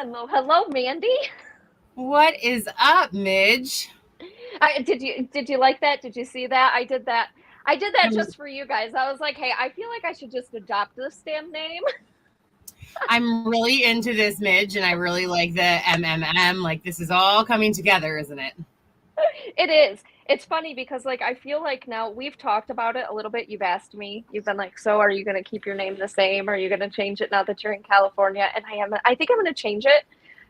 Hello, hello, Mandy. What is up, Midge? Did you like that? Did you see that? I did that. I did that I'm, just for you guys. I was like, hey, I feel like I should just adopt this damn name. I'm really into this, Midge, and I really like the MMM. Like, this is all coming together, isn't it? It is. It's funny because like I feel like now we've talked about it a little bit. You've asked me. You've been like, so are you going to keep your name the same? Are you going to change it now that you're in California? And I am. I think I'm going to change it.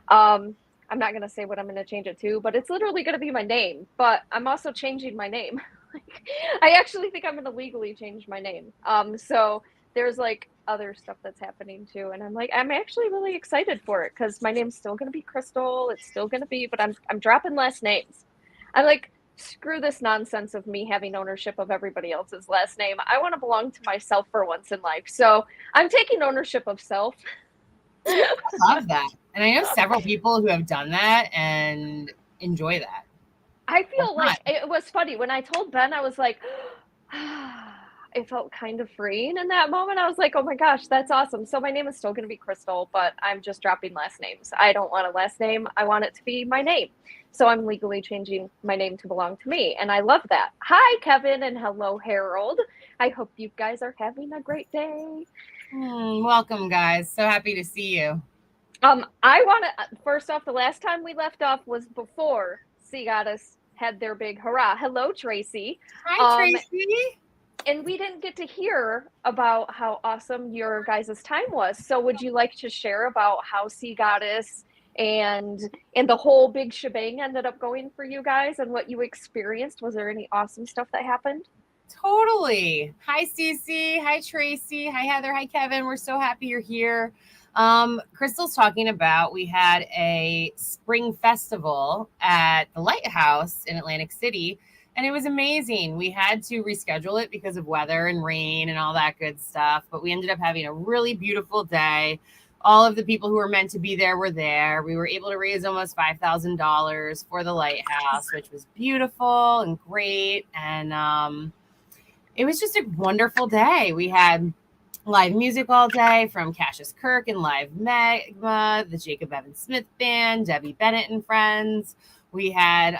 I'm not going to say what I'm going to change it to, but it's literally going to be my name. But I'm also changing my name. Like, I actually think I'm going to legally change my name. So there's like other stuff that's happening too, and I'm like, I'm actually really excited for it because my name's still going to be Crystal. It's still going to be, but I'm dropping last names. I'm like, screw this nonsense of me having ownership of everybody else's last name. I want to belong to myself for once in life. So I'm taking ownership of self. I love that. And I know several people who have done that and enjoy that. I Why feel not? like it was funny when I told Ben, I was like, it felt kind of freeing in that moment. I was like, oh my gosh, that's awesome. So my name is still going to be Crystal, but I'm just dropping last names. I don't want a last name. I want it to be my name. So I'm legally changing my name to belong to me. And I love that. Hi, Kevin, and hello, Harold. I hope you guys are having a great day. Welcome, guys. So happy to see you. I want to, first off, the last time we left off was before Sea Goddess had their big hurrah. Hello, Tracy. Hi, Um, Tracy. and we didn't get to hear about how awesome your guys' time was. So would you like to share about how Sea Goddess and the whole big shebang ended up going for you guys and what you experienced? Was there any awesome stuff that happened? Totally. Hi, Cece. Hi, Tracy. Hi, Heather. Hi, Kevin. We're so happy you're here. Crystal's talking about we had a spring festival at the Lighthouse in Atlantic City, and it was amazing. We had to reschedule it because of weather and rain and all that good stuff, but we ended up having a really beautiful day. All of the people who were meant to be there were there. We were able to raise almost $5,000 for the Lighthouse, which was beautiful and great. And it was just a wonderful day. We had live music all day from Cassius Kirk and Live Magma, the Jacob Evan Smith Band, Debbie Bennett and friends. We had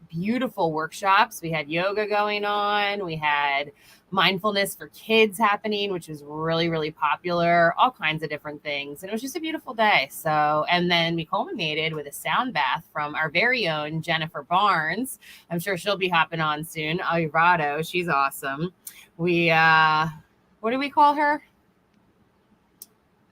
beautiful workshops. We had yoga going on. We had mindfulness for kids happening, which was really, really popular, all kinds of different things. And it was just a beautiful day. So, and then we culminated with a sound bath from our very own Jennifer Barnes. I'm sure she'll be hopping on soon. Alvarado, she's awesome. What do we call her?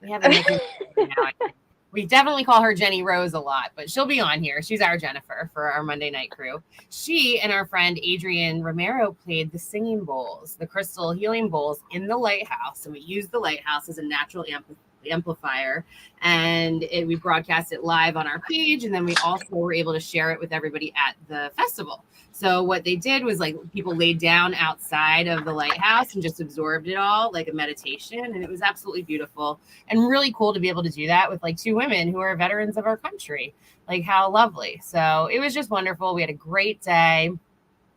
We have a nickname now. We definitely call her Jenny Rose a lot, but she'll be on here. She's our Jennifer for our Monday night crew. She and our friend Adrian Romero played the singing bowls, the crystal healing bowls in the lighthouse. And we used the lighthouse as a natural amplifier. And we broadcast it live on our page. And then we also were able to share it with everybody at the festival. So what they did was like people laid down outside of the lighthouse and just absorbed it all like a meditation. And it was absolutely beautiful and really cool to be able to do that with like two women who are veterans of our country. Like how lovely. So it was just wonderful. We had a great day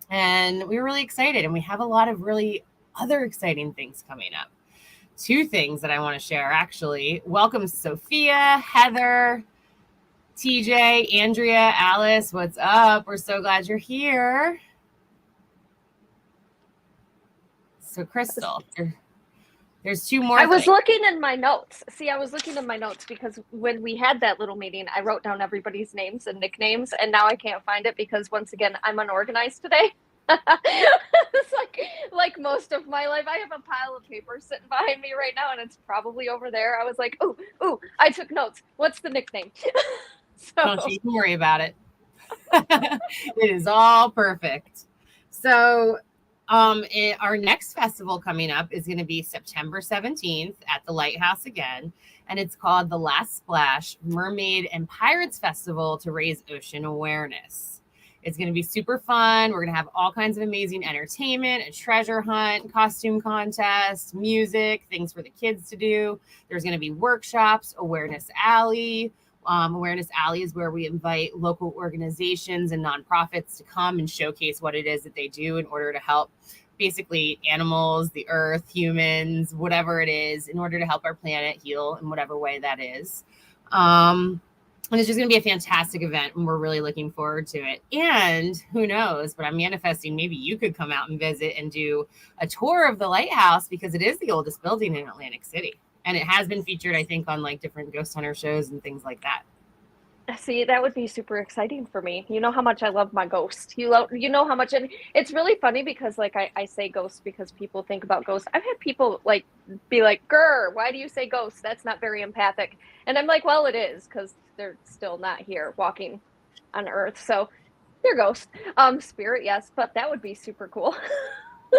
and we were really excited. And we have a lot of really other exciting things coming up. Two things that I want to share actually. Welcome, Sophia, Heather, TJ, Andrea, Alice, what's up? We're so glad you're here. So, Crystal, there's two more I was things. looking in my notes. See, I was looking in my notes because when we had that little meeting, I wrote down everybody's names and nicknames, and now I can't find it because once again, I'm unorganized today. It's like most of my life. I have a pile of papers sitting behind me right now, and it's probably over there. I was like, ooh, I took notes. What's the nickname? Don't you even worry about it. It is all perfect. So, our next festival coming up is going to be September 17th at the Lighthouse again, and it's called the Last Splash Mermaid and Pirates Festival to raise ocean awareness. It's going to be super fun. We're going to have all kinds of amazing entertainment, a treasure hunt, costume contest, music, things for the kids to do. There's going to be workshops, Awareness Alley. Awareness Alley is where we invite local organizations and nonprofits to come and showcase what it is that they do in order to help basically animals, the earth, humans, whatever it is, in order to help our planet heal in whatever way that is. And it's just going to be a fantastic event, and we're really looking forward to it. And who knows, but I'm manifesting maybe you could come out and visit and do a tour of the lighthouse, because it is the oldest building in Atlantic City. And it has been featured, I think, on like different ghost hunter shows and things like that. See, that would be super exciting for me. You know how much I love my ghost. You know how much, and it's really funny because like I say ghost because people think about ghosts. I've had people like be like, "Grr, why do you say ghost? That's not very empathic." And I'm like, "Well, it is because they're still not here walking on Earth, so they're ghosts." Spirit, yes, but that would be super cool.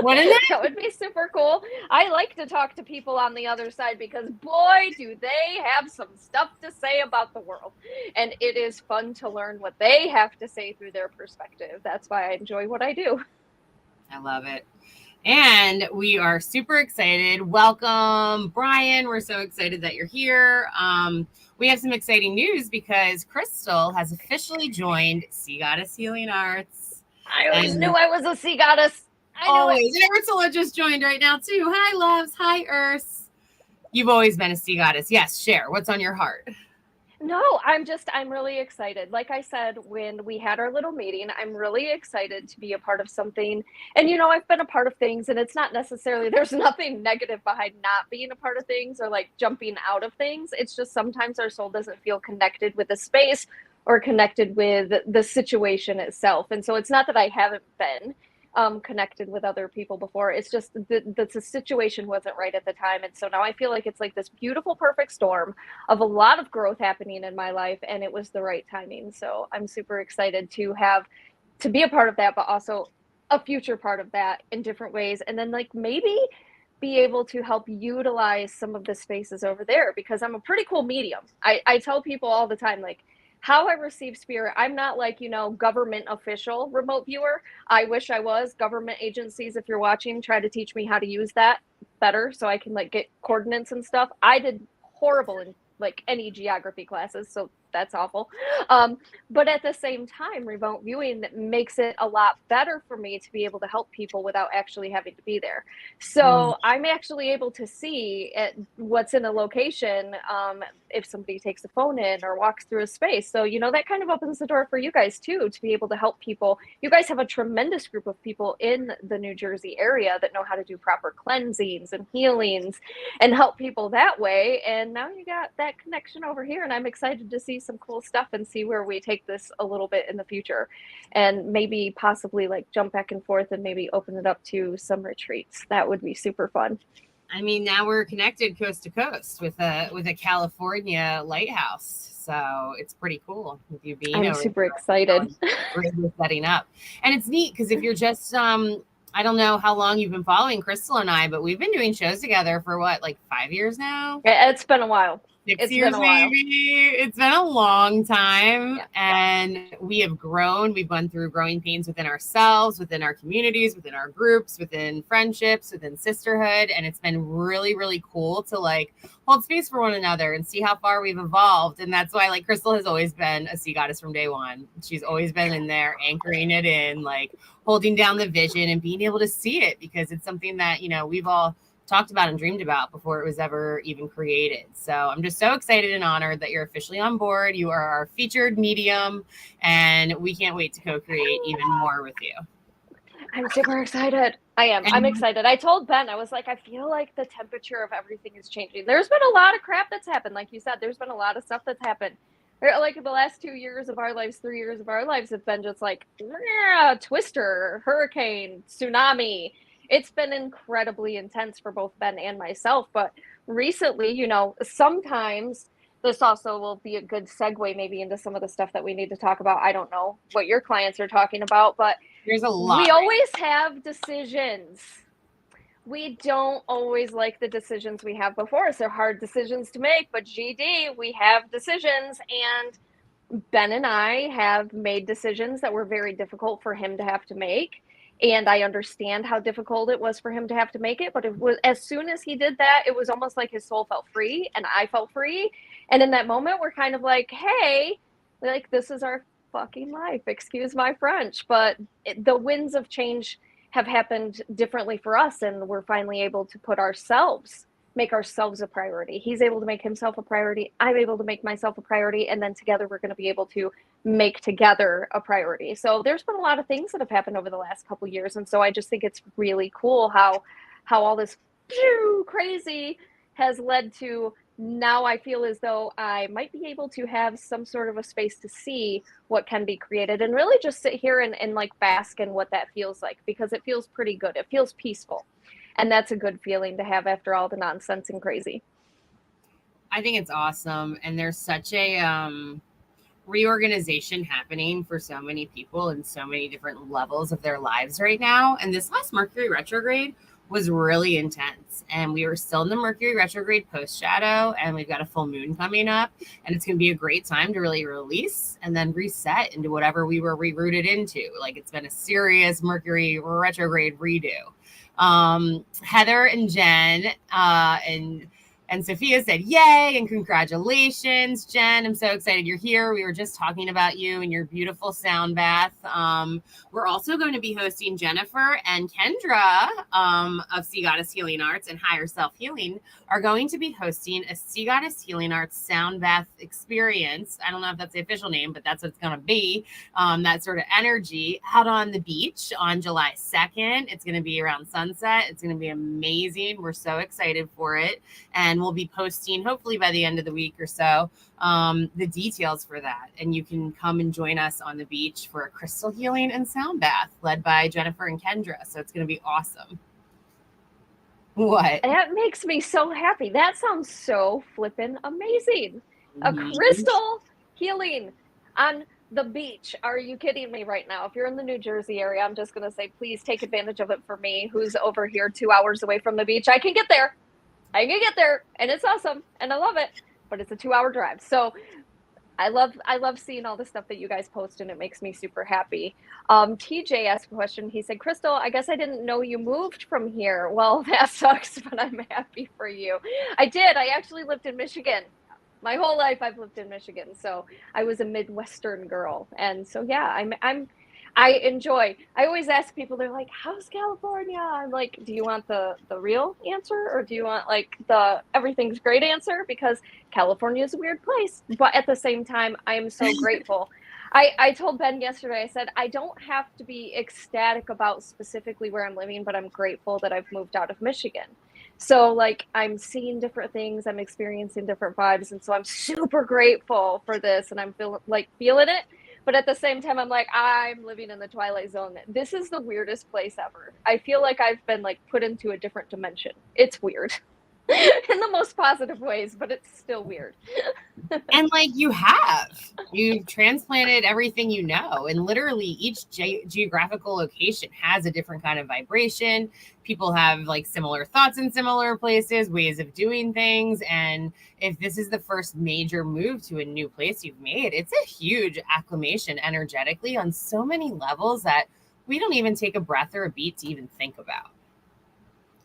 What is it? That would be super cool. I like to talk to people on the other side because boy, do they have some stuff to say about the world. And it is fun to learn what they have to say through their perspective. That's why I enjoy what I do. I love it. And we are super excited. Welcome, Brian. We're so excited that you're here. We have some exciting news because Crystal has officially joined Sea Goddess Healing Arts. I always knew I was a sea goddess. Always. And Ursula just joined right now too. Hi, loves. Hi, Urs. You've always been a sea goddess. Yes, share. What's on your heart? No, I'm really excited. Like I said, when we had our little meeting, I'm really excited to be a part of something. And, you know, I've been a part of things, and it's not necessarily, there's nothing negative behind not being a part of things or like jumping out of things. It's just sometimes our soul doesn't feel connected with the space or connected with the situation itself. And so it's not that I haven't been connected with other people before. It's just that the situation wasn't right at the time. And so now I feel like it's like this beautiful, perfect storm of a lot of growth happening in my life. And it was the right timing. So I'm super excited to be a part of that, but also a future part of that in different ways. And then like maybe be able to help utilize some of the spaces over there because I'm a pretty cool medium. I tell people all the time, like, how I receive spirit, I'm not like, you know, government official remote viewer. I wish I was. Government agencies, if you're watching, try to teach me how to use that better so I can like get coordinates and stuff. I did horrible in like any geography classes, so that's awful. But at the same time, remote viewing makes it a lot better for me to be able to help people without actually having to be there. So I'm actually able to see what's in a location if somebody takes a phone in or walks through a space. So, you know, that kind of opens the door for you guys too, to be able to help people. You guys have a tremendous group of people in the New Jersey area that know how to do proper cleansings and healings and help people that way. And now you got that connection over here, and I'm excited to see some cool stuff and see where we take this a little bit in the future, and maybe possibly like jump back and forth and maybe open it up to some retreats. That would be super fun. I mean, now we're connected coast to coast with a California lighthouse, so it's pretty cool with you being. I'm super excited. We're setting up, and it's neat because if you're just I don't know how long you've been following Crystal and I, but we've been doing shows together for what, like 5 years now? It's been a while. 6 years, maybe. It's been a long time. Yeah. And we have grown. We've gone through growing pains within ourselves, within our communities, within our groups, within friendships, within sisterhood. And it's been really, really cool to like hold space for one another and see how far we've evolved. And that's why like Crystal has always been a sea goddess from day one. She's always been in there, anchoring it in, like holding down the vision and being able to see it, because it's something that, you know, we've all talked about and dreamed about before it was ever even created. So I'm just so excited and honored that you're officially on board. You are our featured medium, and we can't wait to co-create even more with you. I'm super excited. I am. I'm excited. I told Ben, I was like, I feel like the temperature of everything is changing. There's been a lot of crap that's happened. Like you said, there's been a lot of stuff that's happened. Like the last 2 years of our lives, 3 years of our lives have been just like, twister, hurricane, tsunami. It's been incredibly intense for both Ben and myself. But recently, you know, sometimes this also will be a good segue maybe into some of the stuff that we need to talk about. I don't know what your clients are talking about, but there's a lot. We always have decisions. We don't always like the decisions we have before us. They're hard decisions to make, but GD, we have decisions. And Ben and I have made decisions that were very difficult for him to have to make. And I understand how difficult it was for him to have to make it. But it was, as soon as he did that, it was almost like his soul felt free and I felt free. And in that moment, we're kind of like, hey, like, this is our fucking life. Excuse my French. But the winds of change have happened differently for us, and we're finally able to make ourselves a priority. He's able to make himself a priority. I'm able to make myself a priority. And then together we're going to be able to make together a priority. So there's been a lot of things that have happened over the last couple of years. And so I just think it's really cool how all this crazy has led to now I feel as though I might be able to have some sort of a space to see what can be created and really just sit here and like bask in what that feels like, because it feels pretty good. It feels peaceful. And that's a good feeling to have after all the nonsense and crazy. I think it's awesome. And there's such a reorganization happening for so many people in so many different levels of their lives right now. And this last Mercury retrograde was really intense. And we were still in the Mercury retrograde post shadow, and we've got a full moon coming up. And it's going to be a great time to really release and then reset into whatever we were rerouted into. Like, it's been a serious Mercury retrograde redo. Heather and Jen and Sophia said, yay, and congratulations, Jen. I'm so excited you're here. We were just talking about you and your beautiful sound bath. We're also going to be hosting Jennifer and Kendra of Sea Goddess Healing Arts and Higher Self Healing are going to be hosting a Sea Goddess Healing Arts sound bath experience. I don't know if that's the official name, but that's what it's going to be. That sort of energy out on the beach on July 2nd. It's going to be around sunset. It's going to be amazing. We're so excited for it. And we'll be posting hopefully by the end of the week or so the details for that. And you can come and join us on the beach for a crystal healing and sound bath led by Jennifer and Kendra. So it's going to be awesome. What? That makes me so happy. That sounds so flippin' amazing. A crystal healing on the beach. Are you kidding me right now? If you're in the New Jersey area, I'm just going to say, please take advantage of it for me, who's over here 2 hours away from the beach. I can get there. And it's awesome, and I love it, but it's a 2-hour drive. So I love seeing all the stuff that you guys post, and it makes me super happy. TJ asked a question. He said, Crystal, I guess I didn't know you moved from here. Well, that sucks, but I'm happy for you. I did. I actually lived in Michigan. My whole life I've lived in Michigan. So I was a Midwestern girl. And so, yeah, I enjoy. I always ask people, they're like, how's California? I'm like, do you want the real answer, or do you want like the everything's great answer? Because California is a weird place. But at the same time, I am so grateful. I told Ben yesterday, I said, I don't have to be ecstatic about specifically where I'm living, but I'm grateful that I've moved out of Michigan. So like I'm seeing different things, I'm experiencing different vibes. And so I'm super grateful for this, and I'm feeling it. But at the same time, I'm like, I'm living in the Twilight Zone. This is the weirdest place ever. I feel like I've been like put into a different dimension. It's weird in the most positive ways, but it's still weird. And like you've transplanted everything you know, and literally each geographical location has a different kind of vibration. People have like similar thoughts in similar places, ways of doing things. And if this is the first major move to a new place you've made, it's a huge acclimation energetically on so many levels that we don't even take a breath or a beat to even think about.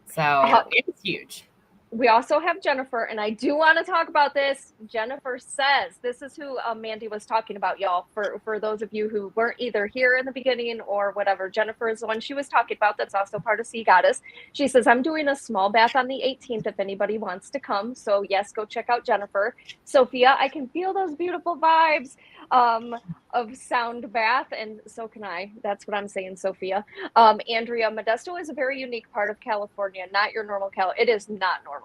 So it's huge. We also have Jennifer, and I do want to talk about this. Jennifer says, this is who Mandee was talking about, y'all, for those of you who weren't either here in the beginning or whatever. Jennifer is the one she was talking about that's also part of Sea Goddess. She says, I'm doing a small bath on the 18th if anybody wants to come. So yes, go check out Jennifer. Sophia, I can feel those beautiful vibes of sound bath, and so can I. That's what I'm saying, Sophia. Andrea, Modesto is a very unique part of California, not your normal It is not normal.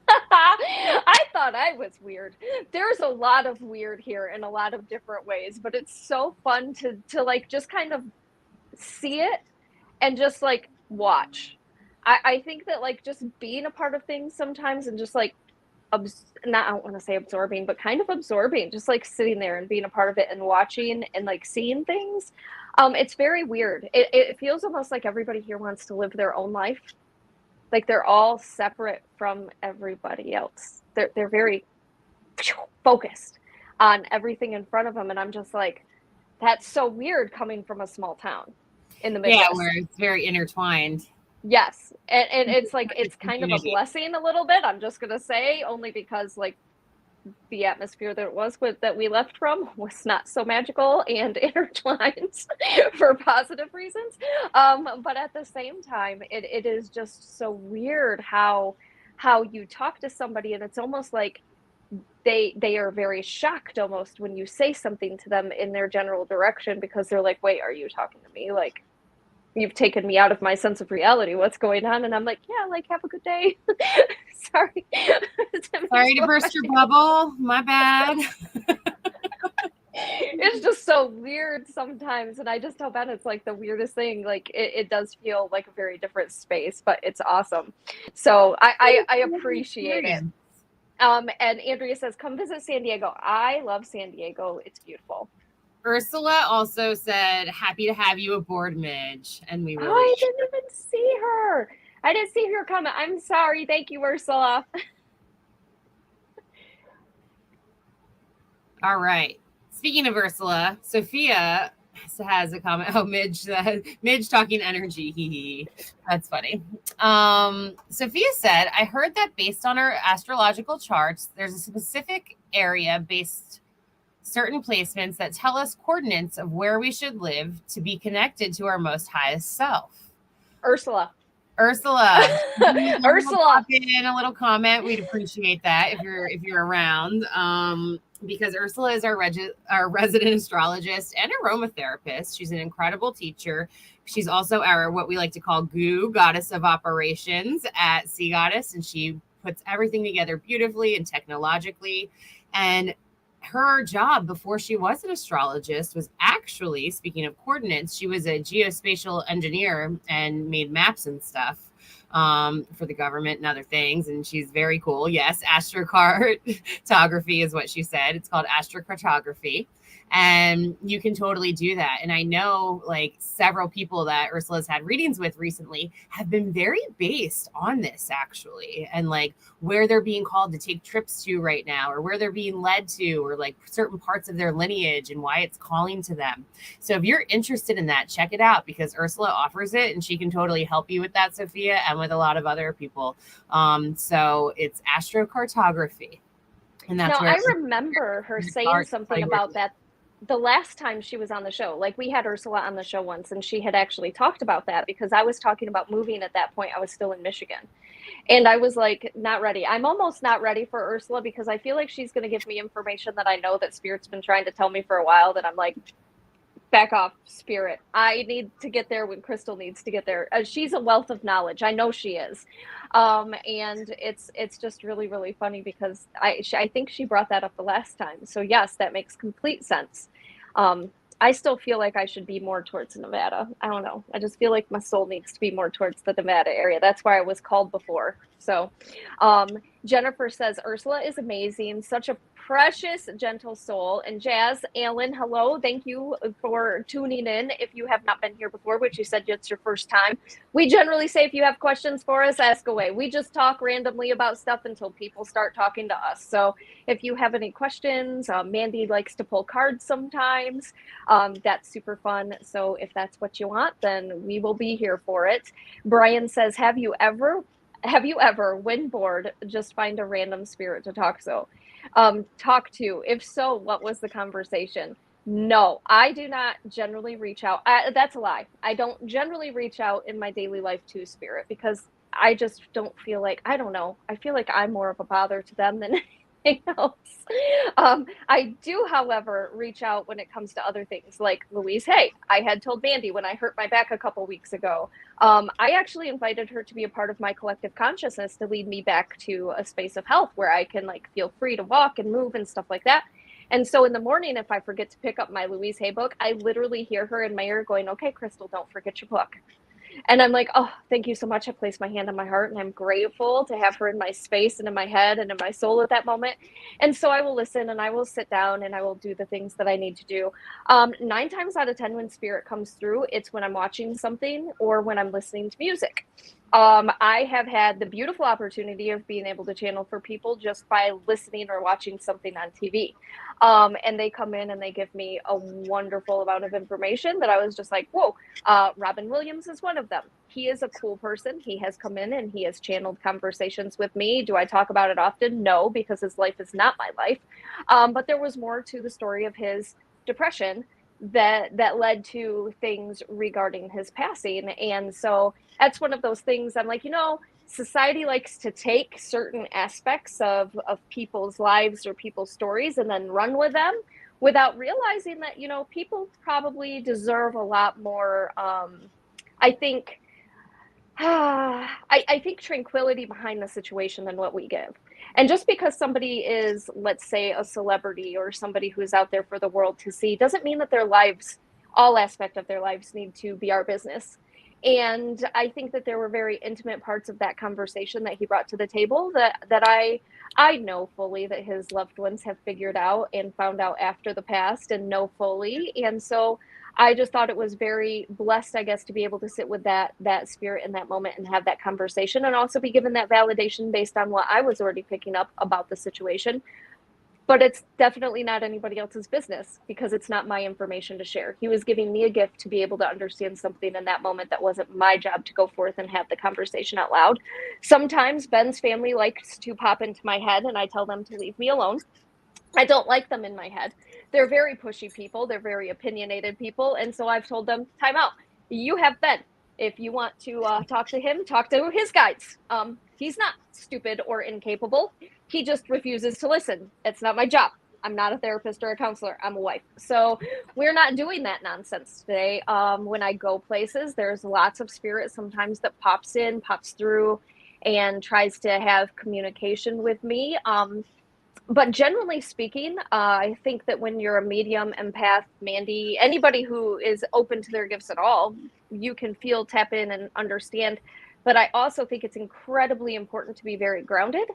I thought I was weird. There's a lot of weird here in a lot of different ways, but it's so fun to like just kind of see it and just like watch. I think that like just being a part of things sometimes and just like I don't want to say absorbing, but kind of absorbing, just like sitting there and being a part of it and watching and like seeing things. It's very weird. It feels almost like everybody here wants to live their own life. Like they're all separate from everybody else. They're very focused on everything in front of them. And I'm just like, that's so weird coming from a small town in the Midwest. Yeah, where it's very intertwined. Yes. And it's like, it's kind of a blessing a little bit. I'm just going to say, only because like the atmosphere that it was that we left from was not so magical and intertwined for positive reasons. But at the same time, it is just so weird how you talk to somebody and it's almost like they are very shocked almost when you say something to them in their general direction, because they're like, wait, are you talking to me? Like, you've taken me out of my sense of reality. What's going on? And I'm like, yeah, like, have a good day. Sorry. Sorry to burst your bubble. My bad. It's just so weird sometimes. And I just tell Ben it's like the weirdest thing. Like, it does feel like a very different space, but it's awesome. So I appreciate it. And Andrea says, come visit San Diego. I love San Diego. It's beautiful. Ursula also said, happy to have you aboard, Midge. And we really I didn't even see her. I didn't see her comment. I'm sorry. Thank you, Ursula. All right. Speaking of Ursula, Sophia has a comment. Oh, Midge talking energy. Hee hee. That's funny. Sophia said, I heard that based on our astrological charts, there's a specific area based certain placements that tell us coordinates of where we should live to be connected to our most highest self. Ursula. Ursula. Ursula. In a little comment. We'd appreciate that if you're around. Because Ursula is our resident astrologist and aromatherapist. She's an incredible teacher. She's also our, what we like to call goo, goddess of operations at Sea Goddess. And she puts everything together beautifully and technologically. And her job before she was an astrologist was actually, speaking of coordinates, she was a geospatial engineer and made maps and stuff for the government and other things. And she's very cool. Yes, astrocartography is what she said. It's called astrocartography. And you can totally do that. And I know like several people that Ursula's had readings with recently have been very based on this actually. And like where they're being called to take trips to right now, or where they're being led to, or like certain parts of their lineage and why it's calling to them. So if you're interested in that, check it out, because Ursula offers it and she can totally help you with that, Sophia, and with a lot of other people. So it's astrocartography. And that's I remember her saying something about that the last time she was on the show. Like, we had Ursula on the show once and she had actually talked about that, because I was talking about moving at that point. I was still in Michigan and I was like, not ready. I'm almost not ready for Ursula, because I feel like she's going to give me information that I know that Spirit's been trying to tell me for a while, that I'm like, back off, Spirit. I need to get there when Crystal needs to get there. She's a wealth of knowledge. I know she is. And it's just really, really funny, because I think she brought that up the last time. So yes, that makes complete sense. I still feel like I should be more towards Nevada. I don't know. I just feel like my soul needs to be more towards the Nevada area. That's where I was called before. So Jennifer says, Ursula is amazing. Such a precious, gentle soul. And Jazz Allen, hello. Thank you for tuning in. If you have not been here before, which you said it's your first time, we generally say if you have questions for us, ask away. We just talk randomly about stuff until people start talking to us. So if you have any questions, Mandee likes to pull cards sometimes. That's super fun. So if that's what you want, then we will be here for it. Brian says, have you ever, when bored, just find a random spirit to talk to? If so, what was the conversation? No, I do not generally reach out. That's a lie. I don't generally reach out in my daily life to spirit, because I just don't feel like, I don't know. I feel like I'm more of a bother to them than anything else. I do, however, reach out when it comes to other things like Louise Hay. I had told Mandee when I hurt my back a couple weeks ago, I actually invited her to be a part of my collective consciousness to lead me back to a space of health where I can like feel free to walk and move and stuff like that. And so in the morning, if I forget to pick up my Louise Hay book, I literally hear her in my ear going, okay, Crystal, don't forget your book. And I'm like, oh, thank you so much. I place my hand on my heart and I'm grateful to have her in my space and in my head and in my soul at that moment. And so I will listen and I will sit down and I will do the things that I need to do. 9 times out of 10, when spirit comes through, it's when I'm watching something or when I'm listening to music. I have had the beautiful opportunity of being able to channel for people just by listening or watching something on TV. And they come in and they give me a wonderful amount of information that I was just like, whoa. Robin Williams is one of them. He is a cool person. He has come in and he has channeled conversations with me. Do I talk about it often? No, because his life is not my life. But there was more to the story of his depression that led to things regarding his passing. And so that's one of those things I'm like, society likes to take certain aspects of people's lives or people's stories and then run with them without realizing that, people probably deserve a lot more. I think I think tranquility behind the situation than what we give. And just because somebody is, let's say, a celebrity or somebody who's out there for the world to see, doesn't mean that their lives, all aspect of their lives, need to be our business. And I think that there were very intimate parts of that conversation that he brought to the table that I know fully that his loved ones have figured out and found out after the past and know fully. And so I just thought it was very blessed, I guess, to be able to sit with that spirit in that moment and have that conversation, and also be given that validation based on what I was already picking up about the situation. But it's definitely not anybody else's business because it's not my information to share. He was giving me a gift to be able to understand something in that moment that wasn't my job to go forth and have the conversation out loud. Sometimes Ben's family likes to pop into my head and I tell them to leave me alone. I don't like them in my head. They're very pushy people. They're very opinionated people. And so I've told them, time out. You have Ben. If you want to talk to him, talk to his guides. He's not stupid or incapable. He just refuses to listen. It's not my job. I'm not a therapist or a counselor. I'm a wife. So we're not doing that nonsense today. When I go places, there's lots of spirit sometimes that pops in, pops through, and tries to have communication with me. But generally speaking, I think that when you're a medium, empath, Mandee, anybody who is open to their gifts at all, you can feel, tap in, and understand. But I also think it's incredibly important to be very grounded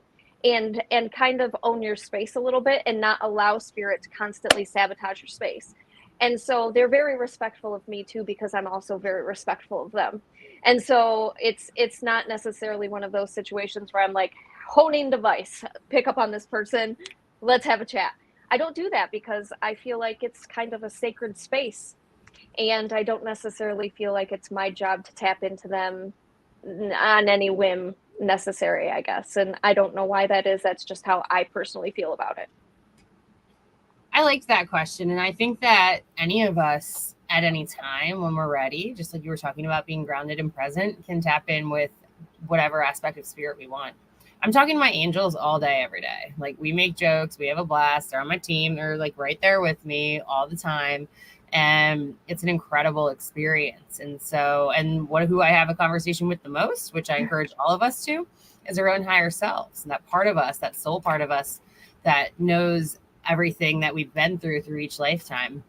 and kind of own your space a little bit and not allow spirit to constantly sabotage your space. And so they're very respectful of me too, because I'm also very respectful of them. And so it's not necessarily one of those situations where I'm like, honing device, pick up on this person, let's have a chat. I don't do that because I feel like it's kind of a sacred space, and I don't necessarily feel like it's my job to tap into them on any whim necessary, I guess. And I don't know why that is. That's just how I personally feel about it. I liked that question. And I think that any of us at any time when we're ready, just like you were talking about being grounded and present, can tap in with whatever aspect of spirit we want. I'm talking to my angels all day, every day. Like, we make jokes, we have a blast. They're on my team. They're like right there with me all the time. And it's an incredible experience. And so, and who I have a conversation with the most, which I encourage all of us to, is our own higher selves. And that part of us, that soul part of us that knows everything that we've been through each lifetime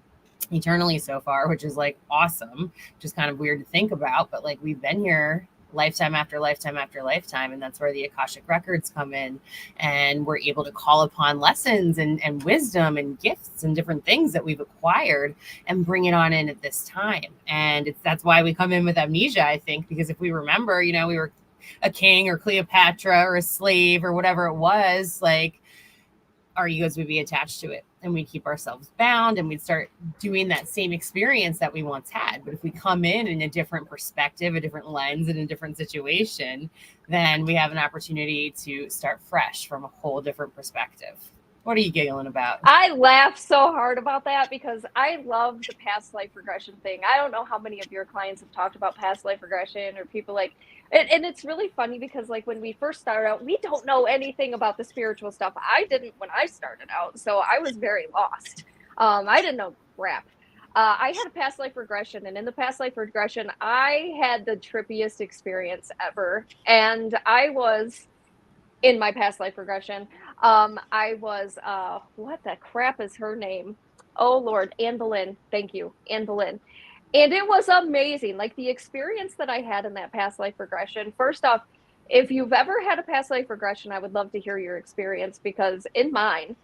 eternally so far, which is like awesome, just kind of weird to think about. But like, we've been here lifetime after lifetime after lifetime. And that's where the Akashic records come in, and we're able to call upon lessons and wisdom and gifts and different things that we've acquired and bring it on in at this time. And that's why we come in with amnesia, I think, because if we remember, we were a king or Cleopatra or a slave or whatever it was, like, our egos would be attached to it, and we'd keep ourselves bound, and we'd start doing that same experience that we once had. But if we come in a different perspective, a different lens, in a different situation, then we have an opportunity to start fresh from a whole different perspective. What are you giggling about? I laugh so hard about that because I love the past life regression thing. I don't know how many of your clients have talked about past life regression, or people like, and it's really funny because like when we first started out, we don't know anything about the spiritual stuff. I didn't when I started out, so I was very lost. I didn't know crap. I had a past life regression, and in the past life regression, I had the trippiest experience ever. And I was in my past life regression. I was, what the crap is her name? Oh Lord, Anne Boleyn. Thank you, Anne Boleyn. And it was amazing. Like, the experience that I had in that past life regression. First off, if you've ever had a past life regression, I would love to hear your experience, because in mine,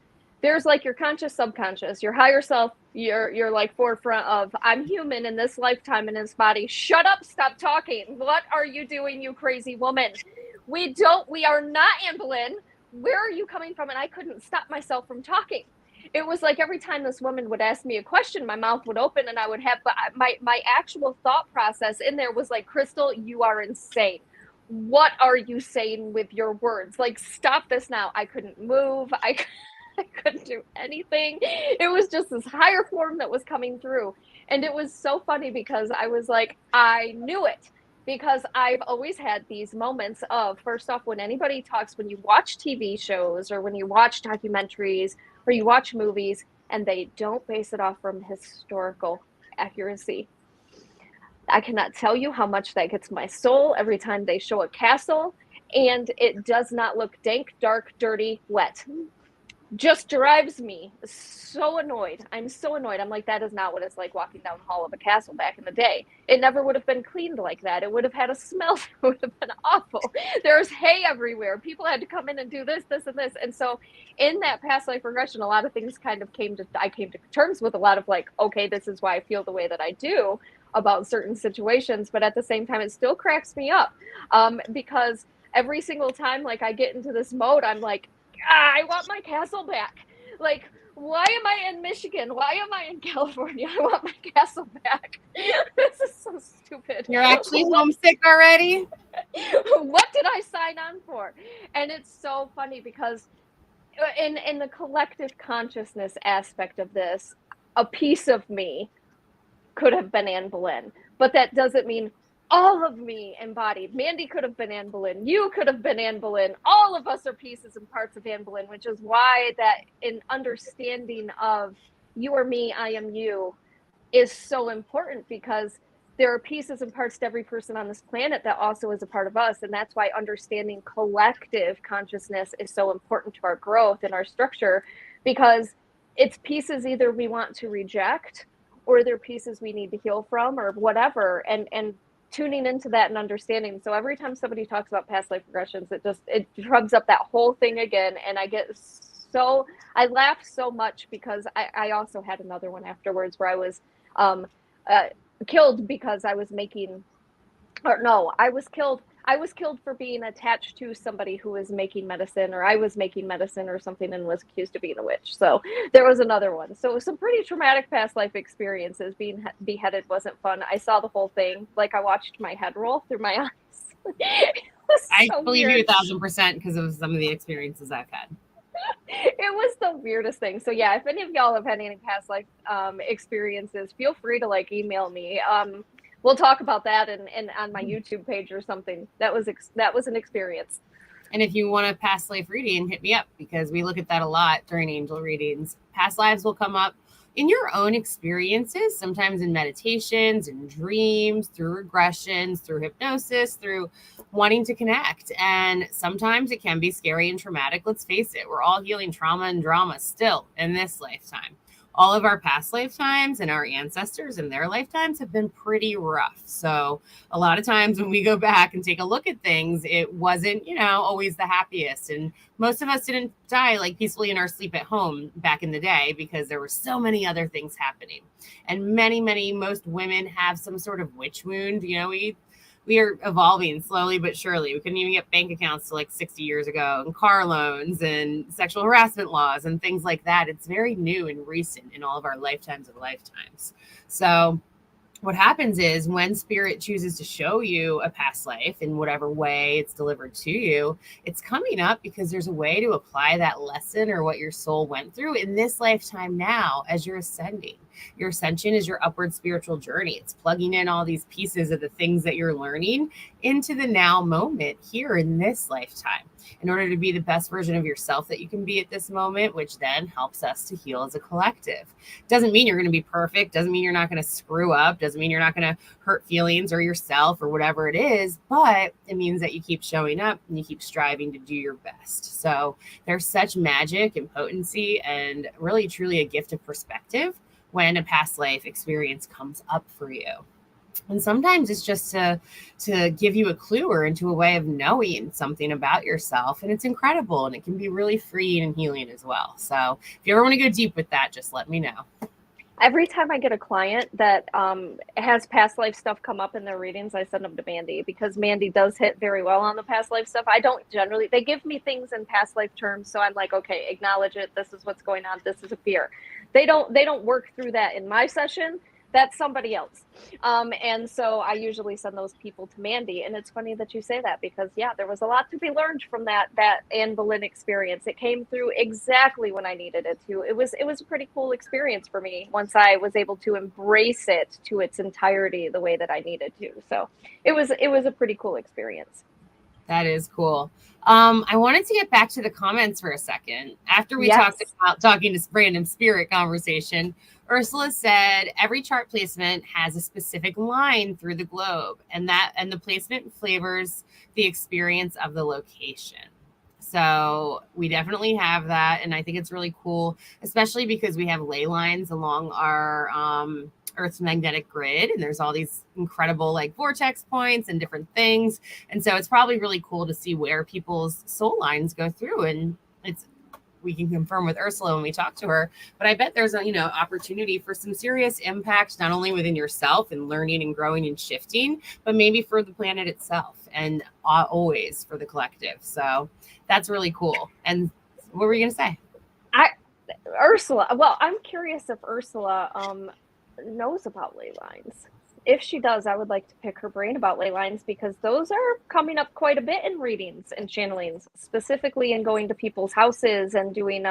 there's like your conscious, subconscious, your higher self, you're like forefront of, I'm human in this lifetime in this body. Shut up, stop talking. What are you doing, you crazy woman? We are not Anne Boleyn. Where are you coming from? And I couldn't stop myself from talking. It was like every time this woman would ask me a question, my mouth would open and I would have, but my actual thought process in there was like, Crystal, you are insane. What are you saying with your words? Like, stop this now. I couldn't move. I couldn't do anything. It was just this higher form that was coming through. And it was so funny because I was like, I knew it. Because I've always had these moments of, first off, when anybody talks, when you watch TV shows or when you watch documentaries or you watch movies and they don't base it off from historical accuracy. I cannot tell you how much that gets my soul every time they show a castle and it does not look dank, dark, dirty, wet. Just drives me so annoyed. I'm so annoyed. I'm like, that is not what it's like walking down the hall of a castle back in the day. It never would have been cleaned like that. It would have had a smell. It would have been awful. There's hay everywhere. People had to come in and do this, this, and this. And so in that past life regression, a lot of things kind of I came to terms with a lot of like, okay, this is why I feel the way that I do about certain situations. But at the same time, it still cracks me up because every single time, like I get into this mode, I'm like, I want my castle back. Like, why am I in Michigan? Why am I in California? I want my castle back. This is so stupid. You're actually homesick already? What did I sign on for? And it's so funny because in the collective consciousness aspect of this, a piece of me could have been Anne Boleyn, but that doesn't mean all of me embodied. Mandee could have been Anne Boleyn. You could have been Anne Boleyn. All of us are pieces and parts of Anne Boleyn, which is why that in understanding of you are me, I am you is so important, because there are pieces and parts to every person on this planet that also is a part of us. And that's why understanding collective consciousness is so important to our growth and our structure, because it's pieces either we want to reject or they're pieces we need to heal from or whatever. And tuning into that and understanding. So every time somebody talks about past life regressions, it rubs up that whole thing again. And I laugh so much because I also had another one afterwards where I was killed because I was killed for being attached to somebody who was making medicine, or I was making medicine or something, and was accused of being a witch. So there was another one. So some pretty traumatic past life experiences. Being beheaded wasn't fun. I saw the whole thing. Like, I watched my head roll through my eyes. I believe you 1,000% because of some of the experiences I've had. It was the weirdest thing. So yeah, if any of y'all have had any past life experiences, feel free to like email me. We'll talk about that and on my YouTube page or something. That was an experience. And if you want a past life reading, hit me up, because we look at that a lot during angel readings. Past lives will come up in your own experiences, sometimes in meditations and dreams, through regressions, through hypnosis, through wanting to connect. And sometimes it can be scary and traumatic. Let's face it, we're all healing trauma and drama still in this lifetime. All of our past lifetimes and our ancestors and their lifetimes have been pretty rough. So a lot of times when we go back and take a look at things, it wasn't, always the happiest. And most of us didn't die like peacefully in our sleep at home back in the day, because there were so many other things happening. And most women have some sort of witch wound. We are evolving slowly but surely. We couldn't even get bank accounts to like 60 years ago, and car loans and sexual harassment laws and things like that. It's very new and recent in all of our lifetimes of lifetimes. So what happens is, when spirit chooses to show you a past life in whatever way it's delivered to you, it's coming up because there's a way to apply that lesson or what your soul went through in this lifetime now as you're ascending. Your ascension is your upward spiritual journey. It's plugging in all these pieces of the things that you're learning into the now moment here in this lifetime, in order to be the best version of yourself that you can be at this moment, which then helps us to heal as a collective. Doesn't mean you're going to be perfect. Doesn't mean you're not going to screw up. Doesn't mean you're not going to hurt feelings or yourself or whatever it is, but it means that you keep showing up and you keep striving to do your best. So there's such magic and potency and really truly a gift of perspective when a past life experience comes up for you. And sometimes it's just to give you a clue or into a way of knowing something about yourself. And it's incredible. And it can be really freeing and healing as well. So if you ever want to go deep with that, just let me know. Every time I get a client that has past life stuff come up in their readings, I send them to Mandee, because Mandee does hit very well on the past life stuff. I don't generally, they give me things in past life terms, so I'm like, okay, acknowledge it. This is what's going on. This is a fear. They don't work through that in my session. That's somebody else. And so I usually send those people to Mandee. And it's funny that you say that, because yeah, there was a lot to be learned from that Anne Boleyn experience. It came through exactly when I needed it to. It was a pretty cool experience for me once I was able to embrace it to its entirety the way that I needed to. So it was a pretty cool experience. That is cool. I wanted to get back to the comments for a second. After we talked about talking to random spirit conversation, Ursula said every chart placement has a specific line through the globe, and the placement flavors the experience of the location. So we definitely have that, and I think it's really cool, especially because we have ley lines along our Earth's magnetic grid, and there's all these incredible like vortex points and different things. And so it's probably really cool to see where people's soul lines go through, and we can confirm with Ursula when we talk to her. But I bet there's a opportunity for some serious impact, not only within yourself and learning and growing and shifting, but maybe for the planet itself, and always for the collective. So that's really cool. And what were you going to say? Ursula. Well, I'm curious if Ursula knows about ley lines. If she does, I would like to pick her brain about ley lines, because those are coming up quite a bit in readings and channelings, specifically in going to people's houses and doing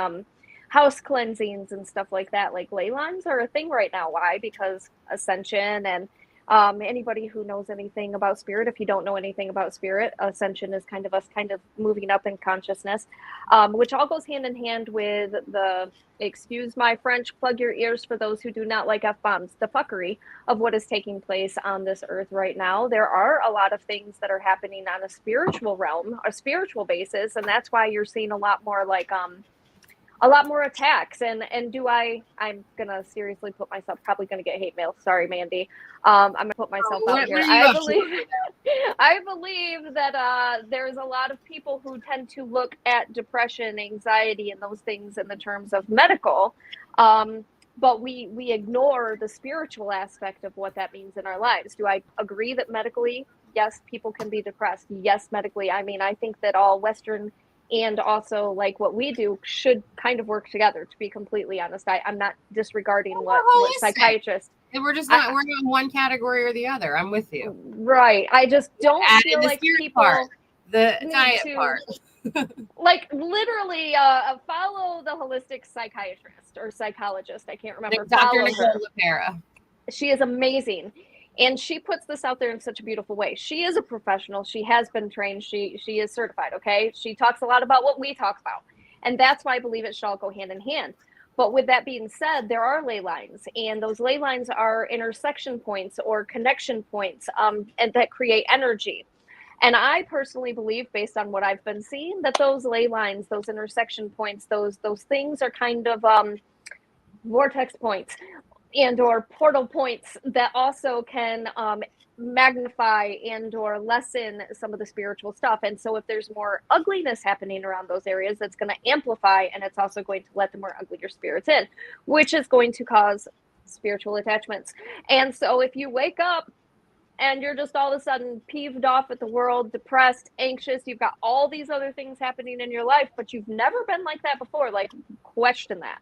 house cleansings and stuff like that. Like, ley lines are a thing right now. Why? Because Ascension and anybody who knows anything about spirit, if you don't know anything about spirit, Ascension is kind of us kind of moving up in consciousness, which all goes hand in hand with the, excuse my French, plug your ears for those who do not like F-bombs, the fuckery of what is taking place on this earth right now. There are a lot of things that are happening on a spiritual realm, a spiritual basis, and that's why you're seeing a lot more like a lot more attacks. And I'm gonna seriously put myself, probably gonna get hate mail, sorry Mandee, I'm gonna put myself out here. I believe that there's a lot of people who tend to look at depression, anxiety, and those things in the terms of medical, but we ignore the spiritual aspect of what that means in our lives. Do I agree that medically, yes, people can be depressed? Yes, medically. I mean, I think that all Western and also like what we do should kind of work together, to be completely honest. I'm not disregarding what psychiatrists. And we're just not, we're in one category or the other. I'm with you. Right. I just don't feel like people the diet part. Like, literally follow the holistic psychiatrist or psychologist. I can't remember. Dr. Nicole LaPera. She is amazing. And she puts this out there in such a beautiful way. She is a professional. She has been trained. She is certified, okay? She talks a lot about what we talk about. And that's why I believe it should all go hand in hand. But with that being said, there are ley lines. And those ley lines are intersection points or connection points, and that create energy. And I personally believe, based on what I've been seeing, that those ley lines, those intersection points, those things are kind of vortex points and or portal points that also can magnify and or lessen some of the spiritual stuff. And so if there's more ugliness happening around those areas, that's going to amplify, and it's also going to let the more uglier spirits in, which is going to cause spiritual attachments. And so if you wake up and you're just all of a sudden peeved off at the world, depressed, anxious, you've got all these other things happening in your life, but you've never been like that before, like, question that.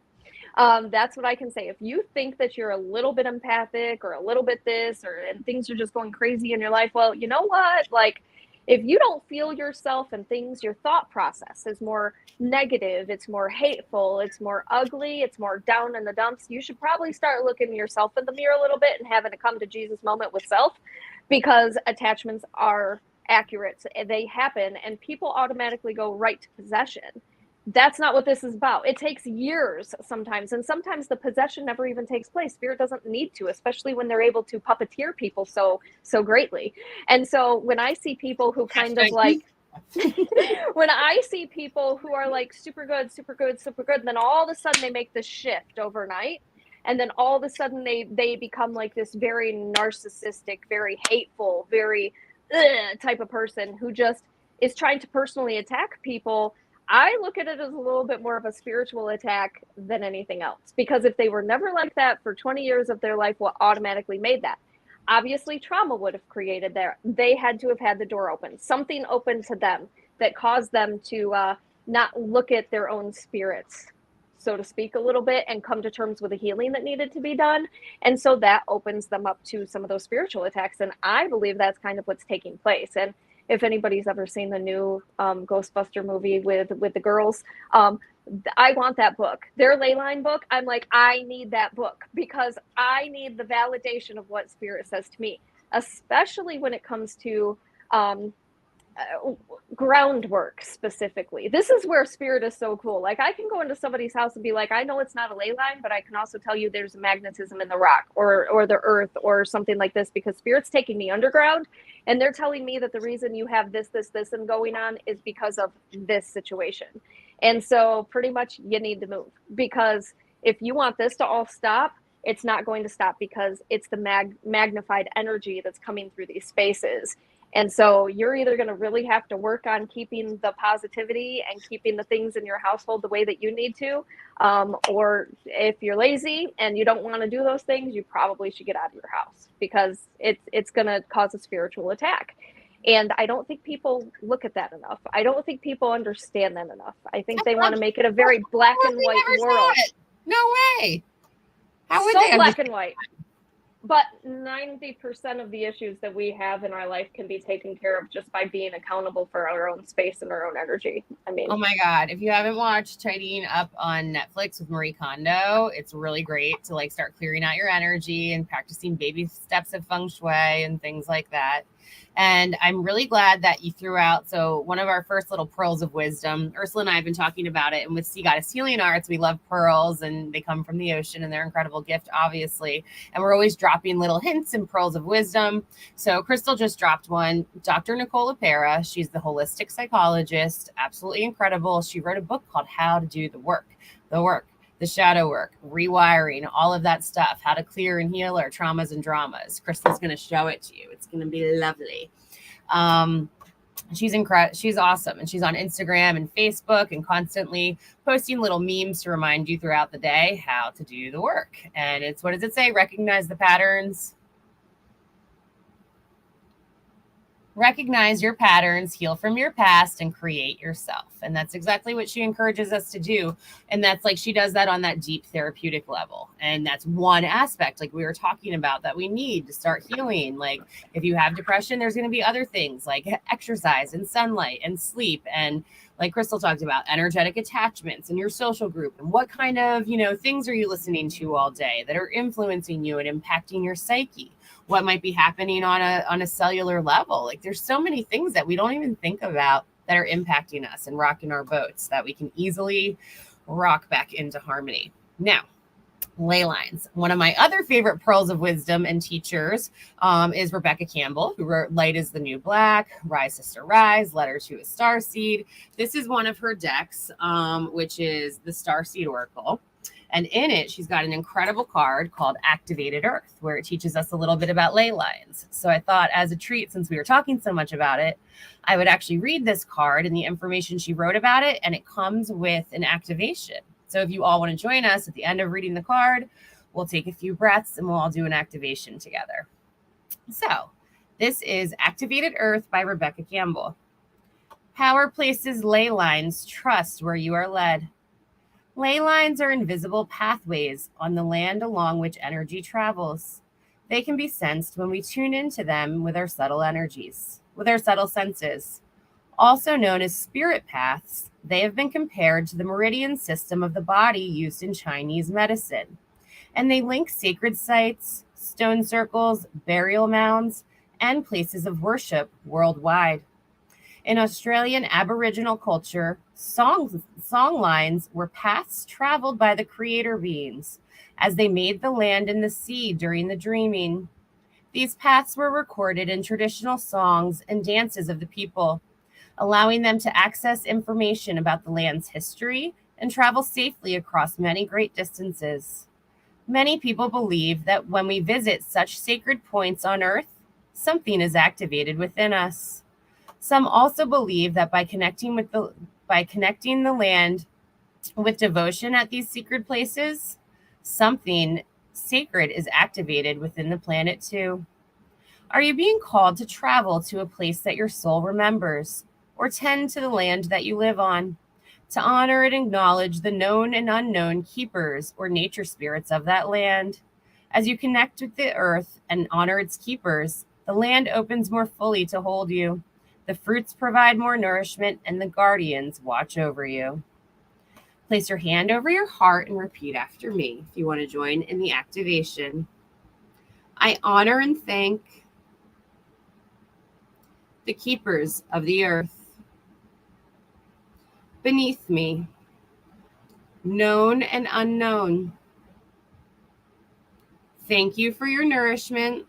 That's what I can say. If you think that you're a little bit empathic or a little bit this, and things are just going crazy in your life, well, you know what? Like, if you don't feel yourself and things, your thought process is more negative, it's more hateful, it's more ugly, it's more down in the dumps, you should probably start looking yourself in the mirror a little bit and having a come to Jesus moment with self, because attachments are accurate. They happen, and people automatically go right to possession. That's not what this is about. It takes years sometimes, and sometimes the possession never even takes place. Spirit doesn't need to, especially when they're able to puppeteer people so greatly. And so when I see people who kind of like, when I see people who are like super good, and then all of a sudden they make this shift overnight, and then all of a sudden they become like this very narcissistic, very hateful, very type of person who just is trying to personally attack people. I look at it as a little bit more of a spiritual attack than anything else. Because if they were never like that for 20 years of their life, what automatically made that? Obviously, trauma would have created there. They had to have had the door open, something open to them that caused them to not look at their own spirits, so to speak, a little bit and come to terms with the healing that needed to be done. And so that opens them up to some of those spiritual attacks. And I believe that's kind of what's taking place. And if anybody's ever seen the new Ghostbuster movie with the girls, I want that book. Their Leyline book, I'm like, I need that book because I need the validation of what spirit says to me, especially when it comes to groundwork specifically. This is where spirit is so cool. Like I can go into somebody's house and be like, I know it's not a ley line, but I can also tell you there's a magnetism in the rock or the earth or something like this, because spirit's taking me underground and they're telling me that the reason you have this and going on is because of this situation. And so pretty much you need to move, because if you want this to all stop, it's not going to stop, because it's the magnified energy that's coming through these spaces. And so you're either going to really have to work on keeping the positivity and keeping the things in your household the way that you need to. Or if you're lazy and you don't want to do those things, you probably should get out of your house, because it's going to cause a spiritual attack. And I don't think people look at that enough. I don't think people understand that enough. I think they want to make it a very black and white world. No way. How would so they black and white. But 90% of the issues that we have in our life can be taken care of just by being accountable for our own space and our own energy. I mean, oh my God. If you haven't watched Tidying Up on Netflix with Marie Kondo, it's really great to like start clearing out your energy and practicing baby steps of feng shui and things like that. And I'm really glad that you threw out. So one of our first little pearls of wisdom, Ursula and I have been talking about it. And with Sea Goddess Healing Arts, we love pearls and they come from the ocean and they're an incredible gift, obviously. And we're always dropping little hints and pearls of wisdom. So Crystal just dropped one. Dr. Nicole LePera, she's the holistic psychologist, absolutely incredible. She wrote a book called How to Do the Work, the shadow work, rewiring, all of that stuff, how to clear and heal our traumas and dramas. Crystal's going to show it to you. It's going to be lovely. She's incredible. She's awesome. And she's on Instagram and Facebook and constantly posting little memes to remind you throughout the day how to do the work. And it's, what does it say? Recognize the patterns. Recognize your patterns, heal from your past, and create yourself. And that's exactly what she encourages us to do. And that's like, she does that on that deep therapeutic level. And that's one aspect, like we were talking about, that we need to start healing. Like if you have depression, there's going to be other things like exercise and sunlight and sleep. And like Crystal talked about, energetic attachments in your social group. And what kind of, things are you listening to all day that are influencing you and impacting your psyche? What might be happening on a cellular level? Like there's so many things that we don't even think about that are impacting us and rocking our boats that we can easily rock back into harmony. Now, ley lines. One of my other favorite pearls of wisdom and teachers is Rebecca Campbell, who wrote Light is the New Black, Rise Sister Rise, Letter to a Starseed. This is one of her decks, which is the Starseed Oracle. And in it, she's got an incredible card called Activated Earth, where it teaches us a little bit about ley lines. So I thought, as a treat, since we were talking so much about it, I would actually read this card and the information she wrote about it. And it comes with an activation. So if you all want to join us at the end of reading the card, we'll take a few breaths and we'll all do an activation together. So this is Activated Earth by Rebecca Campbell. Power places ley lines, trust where you are led. Ley lines are invisible pathways on the land along which energy travels. They can be sensed when we tune into them with our subtle energies, with our subtle senses. Also known as spirit paths, they have been compared to the meridian system of the body used in Chinese medicine. And they link sacred sites, stone circles, burial mounds, and places of worship worldwide. In Australian Aboriginal culture, song lines were paths traveled by the creator beings as they made the land and the sea during the dreaming. These paths were recorded in traditional songs and dances of the people, allowing them to access information about the land's history and travel safely across many great distances. Many people believe that when we visit such sacred points on Earth, something is activated within us. Some also believe that by connecting with By connecting the land with devotion at these secret places, something sacred is activated within the planet too. Are you being called to travel to a place that your soul remembers, or tend to the land that you live on, to honor and acknowledge the known and unknown keepers or nature spirits of that land? As you connect with the earth and honor its keepers, the land opens more fully to hold you. The fruits provide more nourishment, and the guardians watch over you. Place your hand over your heart and repeat after me if you want to join in the activation. I honor and thank the keepers of the earth beneath me, known and unknown. Thank you for your nourishment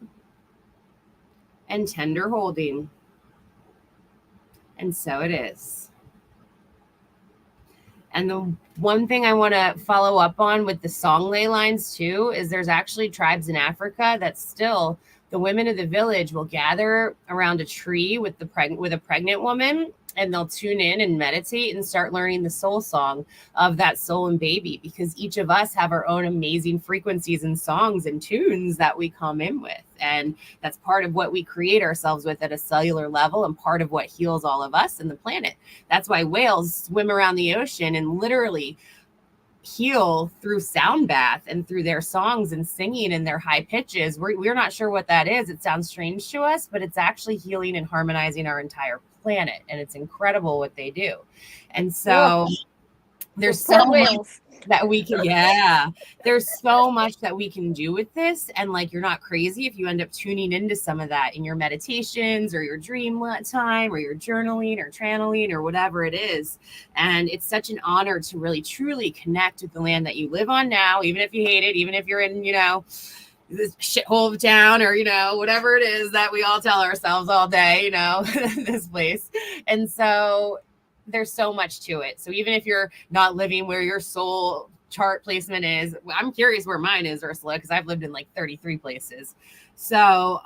and tender holding. And so it is. And the one thing I want to follow up on with the song ley lines too is there's actually tribes in Africa that still, the women of the village will gather around a tree with a pregnant woman, and they'll tune in and meditate and start learning the soul song of that soul and baby, because each of us have our own amazing frequencies and songs and tunes that we come in with. And that's part of what we create ourselves with at a cellular level, and part of what heals all of us and the planet. That's why whales swim around the ocean and literally heal through sound bath and through their songs and singing in their high pitches. We're not sure what that is. It sounds strange to us, but it's actually healing and harmonizing our entire planet. And it's incredible what they do. And so there's so much that we can, there's so much that we can do with this. And like, you're not crazy if you end up tuning into some of that in your meditations or your dream time or your journaling or channeling or whatever it is. And it's such an honor to really truly connect with the land that you live on now, even if you hate it, even if you're in, this shithole of town, or whatever it is that we all tell ourselves all day, this place. And so there's so much to it. So even if you're not living where your soul chart placement is, I'm curious where mine is, Ursula, because I've lived in like 33 places. So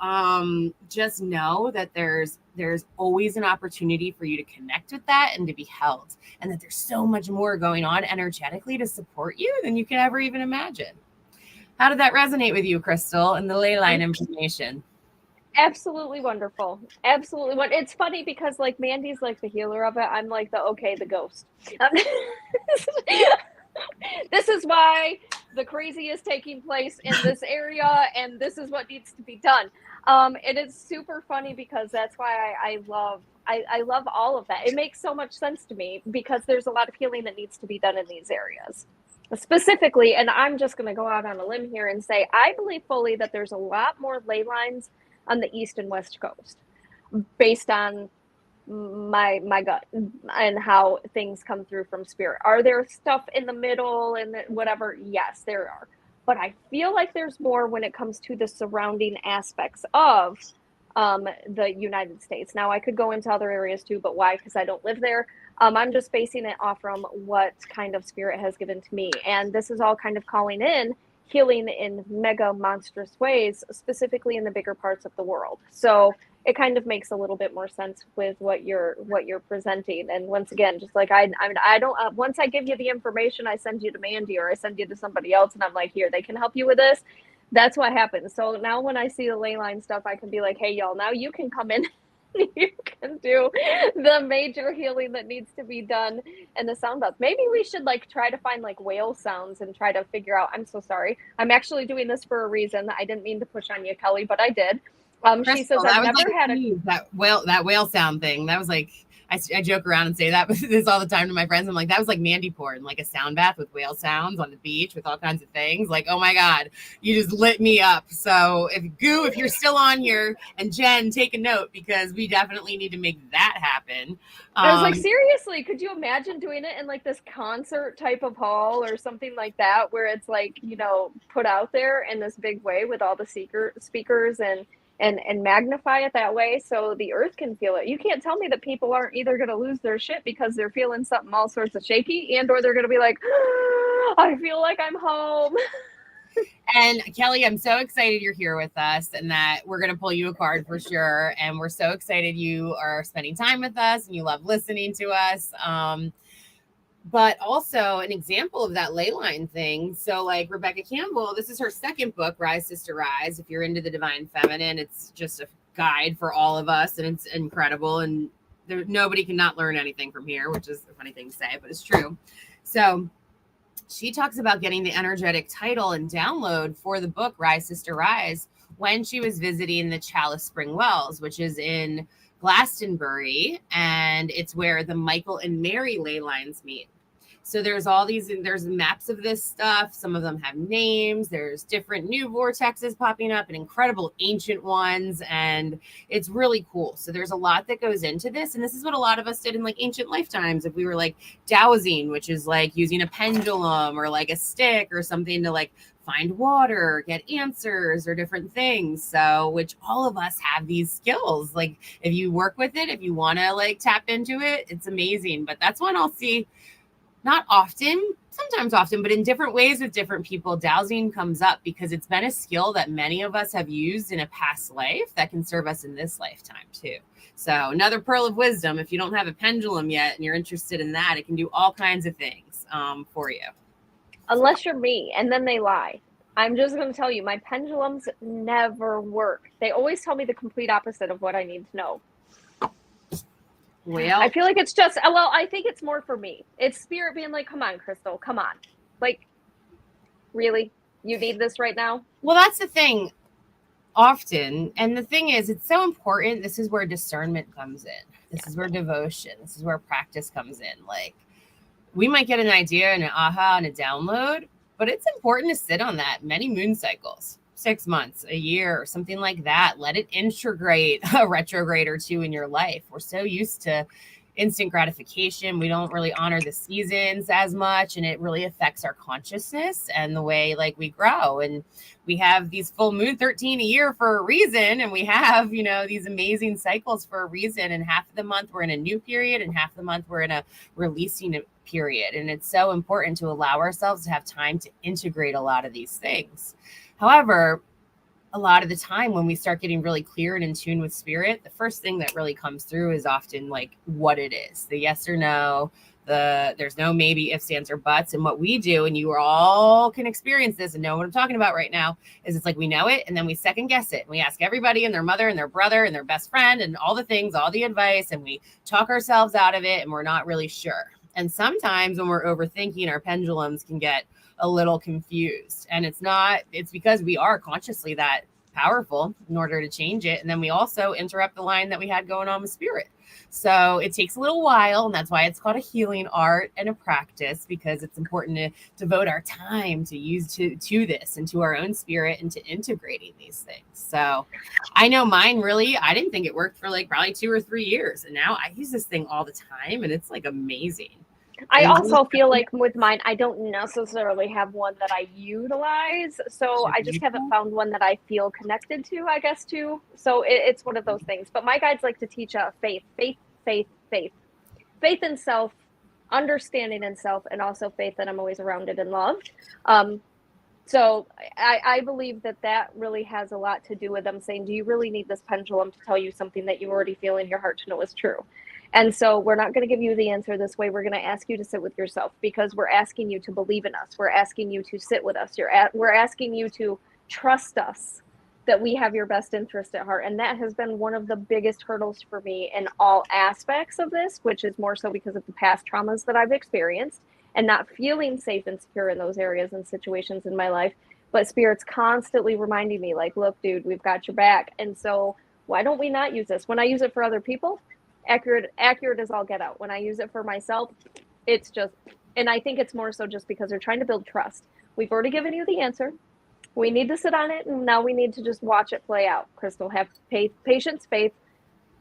just know that there's always an opportunity for you to connect with that and to be held, and that there's so much more going on energetically to support you than you could ever even imagine. How did that resonate with you, Crystal, and the ley line information? Absolutely wonderful. Absolutely. It's funny because like Mandee's like the healer of it. I'm like the ghost. This is why the crazy is taking place in this area, and this is what needs to be done. And it's super funny because that's why I love all of that. It makes so much sense to me because there's a lot of healing that needs to be done in these areas. Specifically, and I'm just going to go out on a limb here and say, I believe fully that there's a lot more ley lines on the East and West Coast based on my gut and how things come through from spirit. Are there stuff in the middle and whatever? Yes, there are. But I feel like there's more when it comes to the surrounding aspects of the United States. Now, I could go into other areas too, but why? Because I don't live there. I'm just basing it off from what kind of spirit has given to me. And this is all kind of calling in healing in mega monstrous ways, specifically in the bigger parts of the world. So it kind of makes a little bit more sense with what you're presenting. And once again, just like I don't once I give you the information, I send you to Mandee or I send you to somebody else, and I'm like, here, they can help you with this. That's what happens. So now when I see the ley line stuff, I can be like, hey, y'all, now you can come in. You can do the major healing that needs to be done and the sound up. Maybe we should like try to find like whale sounds and try to figure out. I'm so sorry. I'm actually doing this for a reason. I didn't mean to push on you, Kelly, but I did. Crystal, she says I've never had that whale sound thing. That was like, I joke around and say that this all the time to my friends. I'm like, that was like Mandee porn, like a sound bath with whale sounds on the beach with all kinds of things. Like, oh my God, you just lit me up. So if you're still on here, and Jen, take a note, because we definitely need to make that happen. I was like, seriously, could you imagine doing it in like this concert type of hall or something like that, where it's like, put out there in this big way with all the speakers and magnify it that way so the earth can feel it. You can't tell me that people aren't either going to lose their shit because they're feeling something all sorts of shaky, and or they're going to be like, I feel like I'm home. And Kelly, I'm so excited you're here with us, and that we're going to pull you a card for sure. And we're so excited you are spending time with us and you love listening to us. but also an example of that ley line thing. So like Rebecca Campbell, this is her second book, Rise Sister Rise. If you're into the divine feminine, it's just a guide for all of us, and it's incredible. And nobody can not learn anything from here, which is a funny thing to say, but it's true. So she talks about getting the energetic title and download for the book Rise Sister Rise when she was visiting the Chalice Spring Wells, which is in Glastonbury, and it's where the Michael and Mary ley lines meet. So there's there's maps of this stuff. Some of them have names. There's different new vortexes popping up and incredible ancient ones. And it's really cool. So there's a lot that goes into this. And this is what a lot of us did in like ancient lifetimes. If we were like dowsing, which is like using a pendulum or like a stick or something to like find water, get answers or different things. So, which all of us have these skills. Like if you work with it, if you want to like tap into it, it's amazing. But that's when I'll see, not often, sometimes often, but in different ways with different people, dowsing comes up because it's been a skill that many of us have used in a past life that can serve us in this lifetime too. So another pearl of wisdom, if you don't have a pendulum yet and you're interested in that, it can do all kinds of things for you. Unless you're me, and then they lie. I'm just going to tell you, my pendulums never work. They always tell me the complete opposite of what I need to know. Well, I feel like it's just, well, I think it's more for me. It's spirit being like, come on, Crystal, come on. Like, really? You need this right now? Well, that's the thing often. And the thing is, it's so important. This is where discernment comes in. This is where devotion, this is where practice comes in. Like, we might get an idea and an aha and a download, but it's important to sit on that many moon cycles. 6 months, a year, or something like that. Let it integrate a retrograde or two in your life. We're so used to instant gratification. We don't really honor the seasons as much, and it really affects our consciousness and the way like we grow. And we have these full moon 13 a year for a reason, and we have, you know, these amazing cycles for a reason. And half of the month we're in a new period, and half the month we're in a releasing period. And it's so important to allow ourselves to have time to integrate a lot of these things. However, a lot of the time when we start getting really clear and in tune with spirit, the first thing that really comes through is often like what it is, the yes or no, there's no maybe, ifs, ands, or buts. And what we do, and you all can experience this and know what I'm talking about right now, is it's like we know it and then we second guess it. And we ask everybody and their mother and their brother and their best friend and all the things, all the advice, and we talk ourselves out of it and we're not really sure. And sometimes when we're overthinking, our pendulums can get a little confused, and it's because we are consciously that powerful in order to change it. And then we also interrupt the line that we had going on with spirit. So it takes a little while, and that's why it's called a healing art and a practice, because it's important to devote our time to use to this and to our own spirit and to integrating these things. So I know mine really, I didn't think it worked for like probably 2 or 3 years, and now I use this thing all the time, and it's like amazing. I also feel like with mine, I don't necessarily have one that I utilize. So I just haven't found one that I feel connected to, I guess, too. So it's one of those things. But my guides like to teach faith in self, understanding in self, and also faith that I'm always surrounded and loved. So I believe that really has a lot to do with them saying, do you really need this pendulum to tell you something that you already feel in your heart to know is true? And so we're not going to give you the answer this way. We're going to ask you to sit with yourself, because we're asking you to believe in us. We're asking you to sit with us. We're asking you to trust us, that we have your best interest at heart. And that has been one of the biggest hurdles for me in all aspects of this, which is more so because of the past traumas that I've experienced and not feeling safe and secure in those areas and situations in my life. But Spirit's constantly reminding me, like, look, dude, we've got your back. And so why don't we not use this? When I use it for other people, accurate as all get out. When I use it for myself, it's just, and I think it's more so just because they're trying to build trust. We've already given you the answer. We need to sit on it, and now we need to just watch it play out. Crystal, have patience, faith,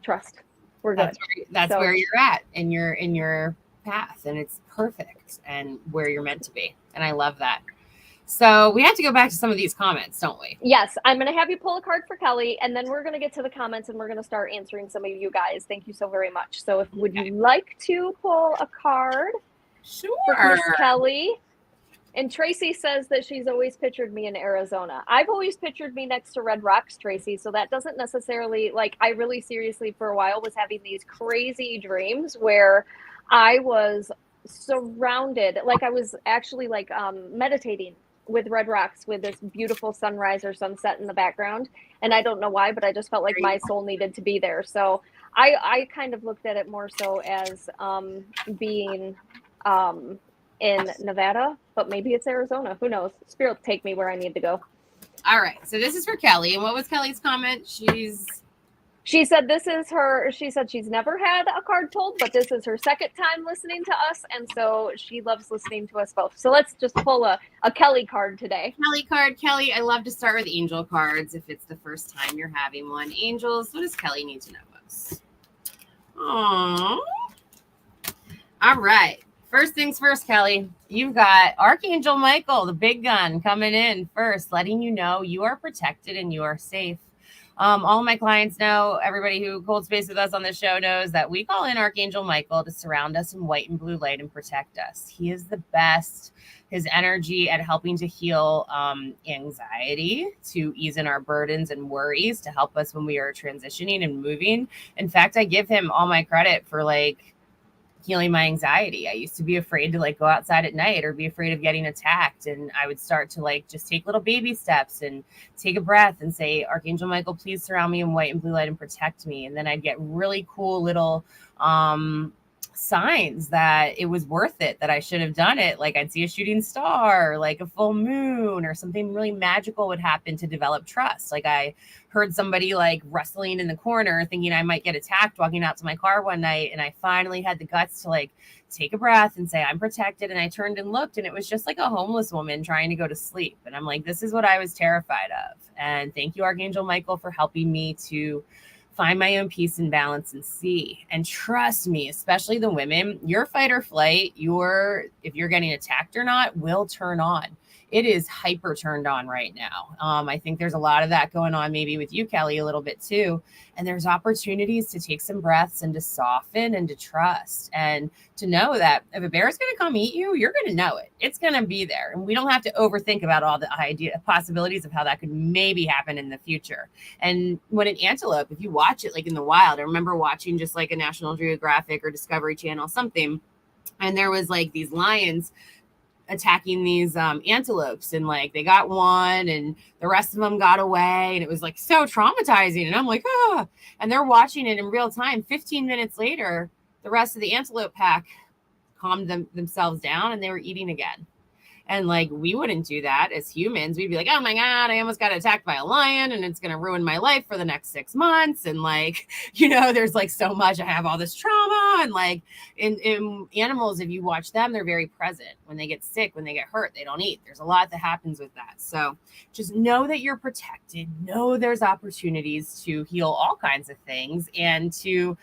trust. We're good. That's where you're at in your path, and it's perfect and where you're meant to be. And I love that. So we have to go back to some of these comments, don't we? Yes, I'm going to have you pull a card for Kelly, and then we're going to get to the comments, and we're going to start answering some of you guys. Thank you so very much. So would you like to pull a card for Miss Kelly? And Tracy says that she's always pictured me in Arizona. I've always pictured me next to Red Rocks, Tracy, so that doesn't necessarily, like, I really seriously for a while was having these crazy dreams where I was surrounded, like I was actually like meditating with red rocks with this beautiful sunrise or sunset in the background. And I don't know why, but I just felt like my soul needed to be there. So I kind of looked at it more so as being in Nevada, but maybe it's Arizona. Who knows? Spirit will take me where I need to go. All right. So this is for Kelly. And what was Kelly's comment? She said this is her, she said she's never had a card pulled, but this is her second time listening to us. And so she loves listening to us both. So let's just pull a Kelly card today. Kelly card. Kelly, I love to start with angel cards if it's the first time you're having one. Angels, what does Kelly need to know most? Aww. All right. First things first, Kelly, you've got Archangel Michael, the big gun, coming in first, letting you know you are protected and you are safe. All of my clients know, everybody who holds space with us on the show knows that we call in Archangel Michael to surround us in white and blue light and protect us. He is the best. His energy at helping to heal anxiety, to ease in our burdens and worries, to help us when we are transitioning and moving. In fact, I give him all my credit for like healing my anxiety. I used to be afraid to like go outside at night or be afraid of getting attacked. And I would start to like just take little baby steps and take a breath and say, Archangel Michael, please surround me in white and blue light and protect me. And then I'd get really cool little signs that it was worth it, that I should have done it. Like I'd see a shooting star, like a full moon, or something really magical would happen to develop trust. Like I heard somebody like rustling in the corner thinking I might get attacked walking out to my car one night. And I finally had the guts to like take a breath and say, I'm protected. And I turned and looked and it was just like a homeless woman trying to go to sleep. And I'm like, this is what I was terrified of. And thank you, Archangel Michael, for helping me to find my own peace and balance and see. And trust me, especially the women, your fight or flight, if you're getting attacked or not, will turn on. It is hyper turned on right now. I think there's a lot of that going on maybe with you, Kelly, a little bit too. And there's opportunities to take some breaths and to soften and to trust and to know that if a bear is going to come eat you, you're going to know it. It's going to be there. And we don't have to overthink about all the possibilities of how that could maybe happen in the future. And when an antelope, if you watch it like in the wild, I remember watching just like a National Geographic or Discovery Channel, something, and there was like these lions attacking these antelopes, and like they got one and the rest of them got away, and it was like so traumatizing. And I'm like, and they're watching it in real time. 15 minutes later, the rest of the antelope pack calmed themselves down and they were eating again. And like, we wouldn't do that as humans. We'd be like, oh my God, I almost got attacked by a lion and it's going to ruin my life for the next 6 months. And like, there's like so much, I have all this trauma. And like in animals, if you watch them, they're very present. When they get sick, when they get hurt, they don't eat. There's a lot that happens with that. So just know that you're protected. Know there's opportunities to heal all kinds of things and to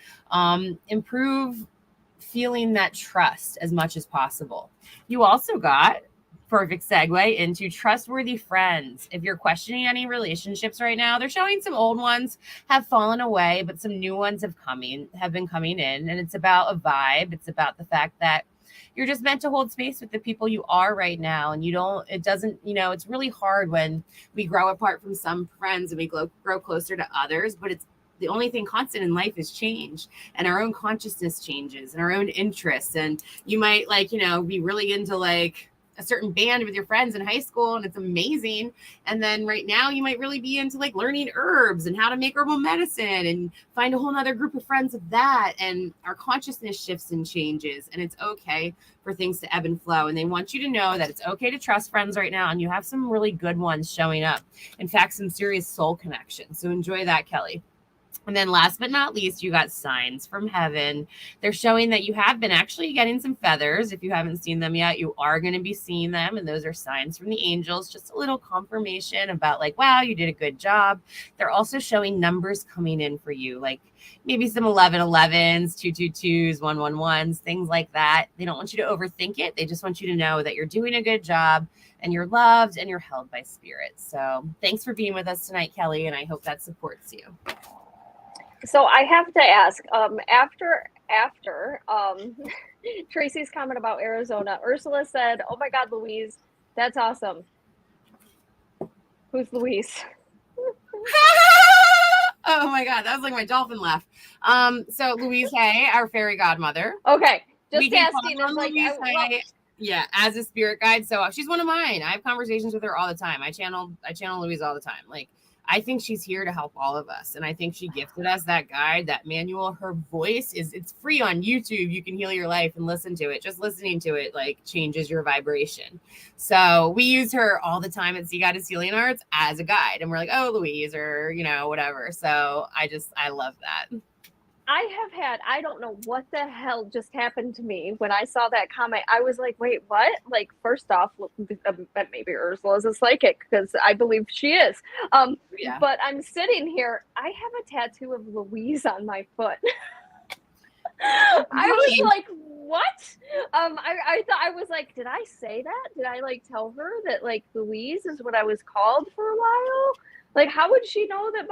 improve feeling that trust as much as possible. You also got perfect segue into trustworthy friends. If you're questioning any relationships right now, they're showing some old ones have fallen away, but some new ones have been coming in. And it's about a vibe. It's about the fact that you're just meant to hold space with the people you are right now. And it's really hard when we grow apart from some friends and we grow closer to others, but it's the only thing constant in life is change, and our own consciousness changes and our own interests. And you might be really into like a certain band with your friends in high school and it's amazing. And then right now you might really be into like learning herbs and how to make herbal medicine and find a whole nother group of friends of that. And our consciousness shifts and changes, and it's okay for things to ebb and flow. And they want you to know that it's okay to trust friends right now. And you have some really good ones showing up. In fact, some serious soul connections. So enjoy that, Kelly. And then last but not least, you got signs from heaven. They're showing that you have been actually getting some feathers. If you haven't seen them yet, you are going to be seeing them. And those are signs from the angels, just a little confirmation about like, wow, you did a good job. They're also showing numbers coming in for you, like maybe some 1111s, 222s, 111s, things like that. They don't want you to overthink it. They just want you to know that you're doing a good job and you're loved and you're held by spirit. So thanks for being with us tonight, Kelly. And I hope that supports you. So I have to ask, after Tracy's comment about Arizona, Ursula said, "Oh my God, Louise, that's awesome." Who's Louise? Oh my God, that was like my dolphin laugh. So Louise Hay, our fairy godmother. Okay. we can call casting is on like, Louise as a spirit guide. So she's one of mine. I have conversations with her all the time. I channel Louise all the time. Like, I think she's here to help all of us. And I think she gifted us that guide, that manual. Her voice it's free on YouTube. You can heal your life and listen to it. Just listening to it like changes your vibration. So we use her all the time at Sea Goddess Healing Arts as a guide. And we're like, oh, Louise, or, whatever. So I love that. I don't know what the hell just happened to me when I saw that comment. I was like, wait, what? Like, first off, maybe Ursula is a psychic, because I believe she is. But I'm sitting here. I have a tattoo of Louise on my foot. I was like, what? I thought, I was like, did I say that? Did I like tell her that like Louise is what I was called for a while? Like, how would she know that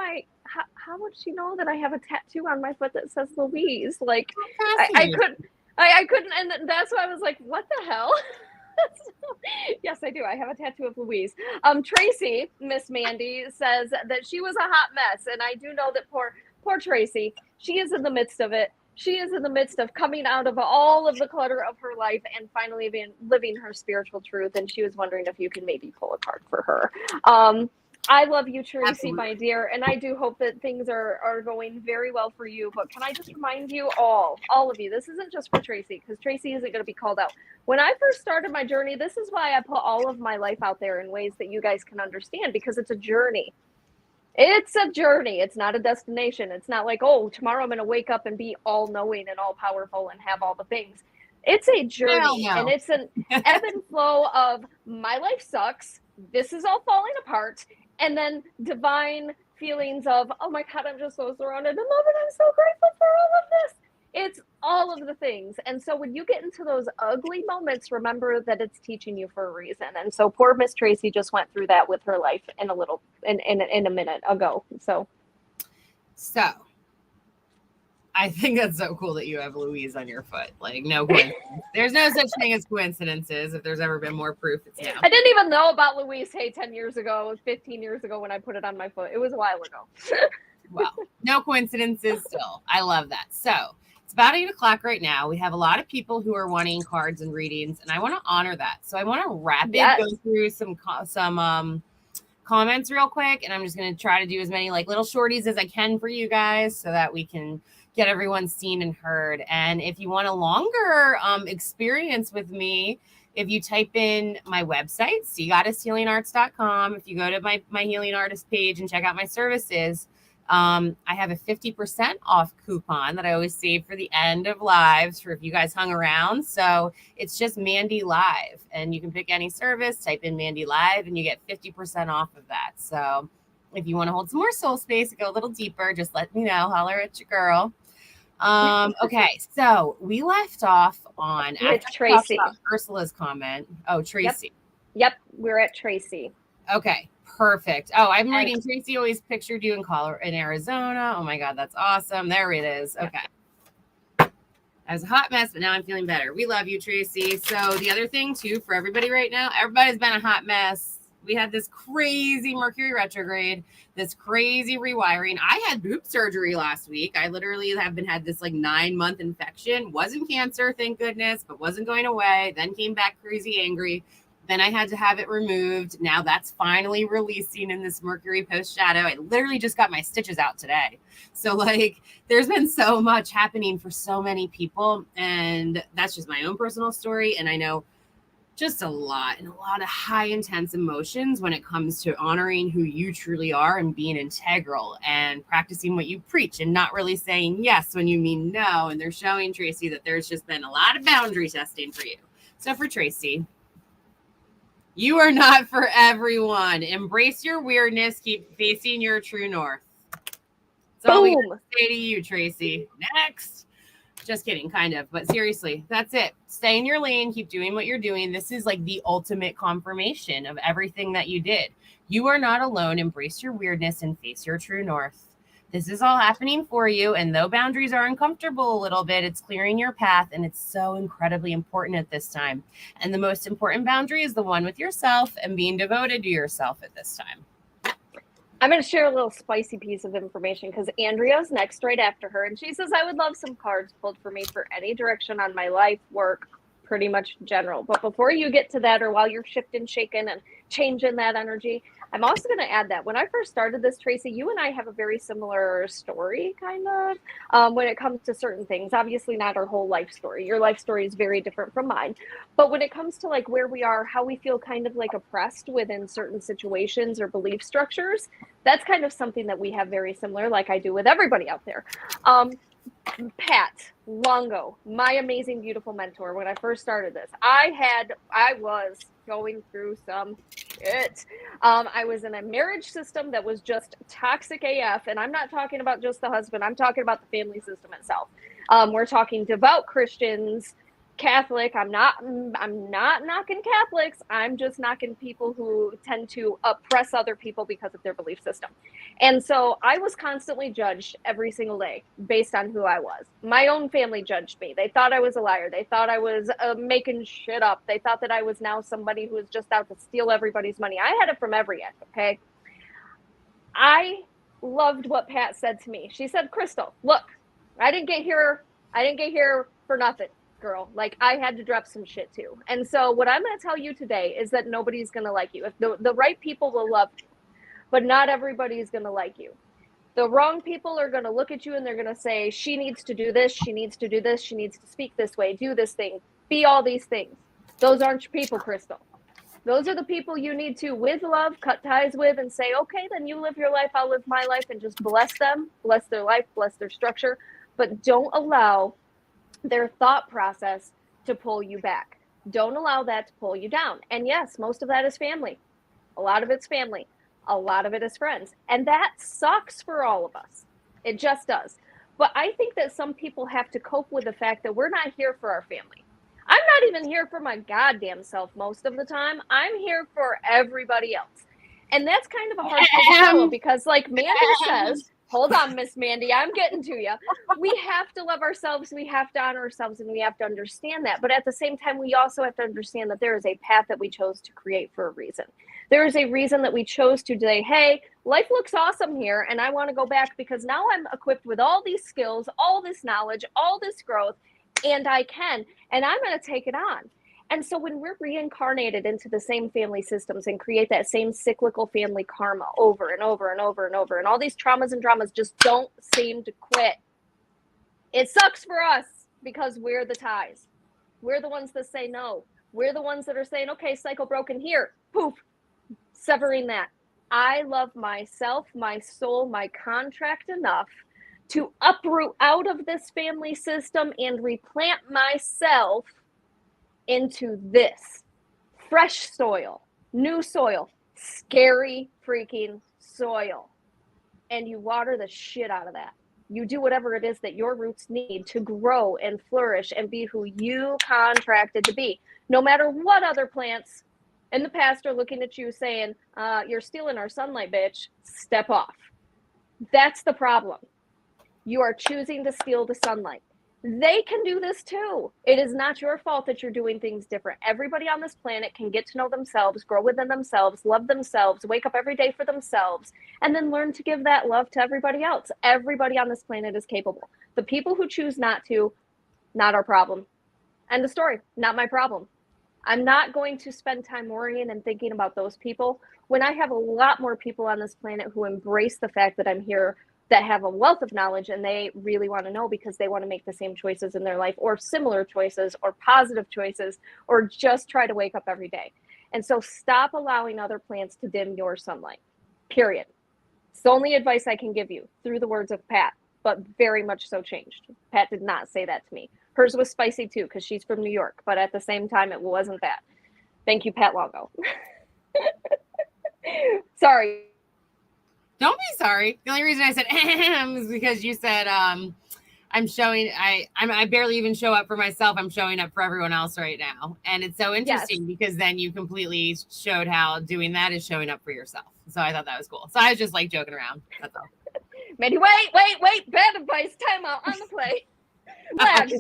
how would she know that I have a tattoo on my foot that says Louise? Like, I couldn't, and that's why I was like, what the hell? Yes, I do. I have a tattoo of Louise. Tracy, Miss Mandee, says that she was a hot mess, and I do know that poor Tracy, she is in the midst of it. She is in the midst of coming out of all of the clutter of her life and finally living her spiritual truth. And she was wondering if you can maybe pull a card for her. I love you, Tracy, absolutely, my dear, and I do hope that things are going very well for you. But can I just remind you all of you, this isn't just for Tracy, because Tracy isn't going to be called out. When I first started my journey, this is why I put all of my life out there in ways that you guys can understand, because it's a journey. It's a journey. It's not a destination. It's not like, oh, tomorrow I'm going to wake up and be all knowing and all powerful and have all the things. It's a journey, and it's an ebb and flow of my life sucks. This is all falling apart. And then divine feelings of, oh my God, I'm just so surrounded in love and I'm so grateful for all of this. It's all of the things. And so when you get into those ugly moments, remember that it's teaching you for a reason. And so poor Miss Tracy just went through that with her life in a minute ago. So I think that's so cool that you have Louise on your foot. Like, no coincidence. There's no such thing as coincidences. If there's ever been more proof, it's now. I didn't even know about Louise, 10 years ago, 15 years ago when I put it on my foot. It was a while ago. Well, no coincidences still. I love that. So it's about 8:00 right now. We have a lot of people who are wanting cards and readings, and I want to honor that. So I want to go through some comments real quick, and I'm just going to try to do as many like little shorties as I can for you guys so that we can get everyone seen and heard. And if you want a longer experience with me, if you type in my website, SeaGoddessHealingArts.com, if you go to my Healing Artist page and check out my services, I have a 50% off coupon that I always save for the end of lives for if you guys hung around. So it's just Mandee Live, and you can pick any service, type in Mandee Live, and you get 50% off of that. So if you want to hold some more soul space and go a little deeper, just let me know. Holler at your girl. Okay, so we left off on Tracy. Ursula's comment. Oh, Tracy. Yep, we're at Tracy. Okay, perfect. Oh, I'm reading. Tracy always pictured you in Arizona. Oh my God, that's awesome. There it is. Okay. I was a hot mess, but now I'm feeling better. We love you, Tracy. So the other thing too, for everybody right now, everybody's been a hot mess. We had this crazy Mercury retrograde, this crazy rewiring. I had boob surgery last week. I literally had this like 9-month infection. Wasn't cancer, thank goodness, but wasn't going away. Then came back crazy angry. Then I had to have it removed. Now that's finally releasing in this Mercury post shadow. I literally just got my stitches out today. So like there's been so much happening for so many people. And that's just my own personal story. And I know just a lot of high intense emotions when it comes to honoring who you truly are and being integral and practicing what you preach and not really saying yes when you mean no. And they're showing Tracy that there's just been a lot of boundary testing for you. So for Tracy, you are not for everyone. Embrace your weirdness. Keep facing your true north. That's all we have to say to you, Tracy. Next. Just kidding, kind of. But seriously, that's it. Stay in your lane. Keep doing what you're doing. This is like the ultimate confirmation of everything that you did. You are not alone. Embrace your weirdness and face your true north. This is all happening for you. And though boundaries are uncomfortable a little bit, it's clearing your path. And it's so incredibly important at this time. And the most important boundary is the one with yourself and being devoted to yourself at this time. I'm going to share a little spicy piece of information because Andrea's next right after her. And she says, I would love some cards pulled for me for any direction on my life, work, pretty much general. But before you get to that, or while you're shifting, shaking, and changing that energy, I'm also going to add that when I first started this, Tracy, you and I have a very similar story, kind of, when it comes to certain things. Obviously, not our whole life story. Your life story is very different from mine. But when it comes to like where we are, how we feel kind of like oppressed within certain situations or belief structures, that's kind of something that we have very similar, like I do with everybody out there. Pat Longo, my amazing, beautiful mentor, when I first started this, I was going through some shit. I was in a marriage system that was just toxic AF, and I'm not talking about just the husband, I'm talking about the family system itself. We're talking devout Christians, Catholic. I'm not knocking Catholics. I'm just knocking people who tend to oppress other people because of their belief system. And so I was constantly judged every single day based on who I was. My own family judged me. They thought I was a liar. They thought I was making shit up. They thought that I was now somebody who was just out to steal everybody's money. I had it from every end, okay? I loved what Pat said to me. She said, Crystal, look, I didn't get here for nothing, girl. Like, I had to drop some shit too. And so what I'm going to tell you today is that nobody's going to like you. If the right people will love you, but not everybody is going to like you. The wrong people are going to look at you and they're going to say, she needs to do this, she needs to do this, she needs to speak this way, do this thing, be all these things. Those aren't your people, Crystal. Those are the people you need to, with love, cut ties with and say, okay, then you live your life, I'll live my life, and just bless them, bless their life, bless their structure. But don't allow their thought process to pull you back. Don't allow that to pull you down. And yes, most of that is family. A lot of it's family. A lot of it is friends. And that sucks for all of us. It just does. But I think that some people have to cope with the fact that we're not here for our family. I'm not even here for my goddamn self most of the time. I'm here for everybody else. And that's kind of a hard pill to swallow because, like Mandee says, hold on, Miss Mandee, I'm getting to you. We have to love ourselves, we have to honor ourselves, and we have to understand that. But at the same time, we also have to understand that there is a path that we chose to create for a reason. There is a reason that we chose to say, hey, life looks awesome here, and I want to go back because now I'm equipped with all these skills, all this knowledge, all this growth, and I can, and I'm going to take it on. And so when we're reincarnated into the same family systems and create that same cyclical family karma over and over and over and over, and all these traumas and dramas just don't seem to quit. It sucks for us because we're the ties. We're the ones that say no. We're the ones that are saying, okay, cycle broken here. Poof, severing that. I love myself, my soul, my contract enough to uproot out of this family system and replant myself into this fresh soil, new soil, scary freaking soil. And you water the shit out of that. You do whatever it is that your roots need to grow and flourish and be who you contracted to be. No matter what other plants in the past are looking at you saying, you're stealing our sunlight, bitch, step off. That's the problem. You are choosing to steal the sunlight. They can do this too. It is not your fault that you're doing things different. Everybody on this planet can get to know themselves, grow within themselves, love themselves, wake up every day for themselves, and then learn to give that love to everybody else. Everybody on this planet is capable. The people who choose not to, not our problem. End of story. Not my problem. I'm not going to spend time worrying and thinking about those people when I have a lot more people on this planet who embrace the fact that I'm here, that have a wealth of knowledge, and they really want to know because they want to make the same choices in their life or similar choices or positive choices or just try to wake up every day. And so stop allowing other plants to dim your sunlight, period. It's the only advice I can give you through the words of Pat, but very much so changed. Pat did not say that to me. Hers was spicy too because she's from New York, but at the same time, it wasn't that. Thank you, Pat Longo. Sorry. Don't be sorry. The only reason I said is because you said I'm showing. I barely even show up for myself. I'm showing up for everyone else right now, and it's so interesting because then you completely showed how doing that is showing up for yourself. So I thought that was cool. So I was just like joking around. That's all. Mandee, wait! Bad advice. Time out on the play. Lags.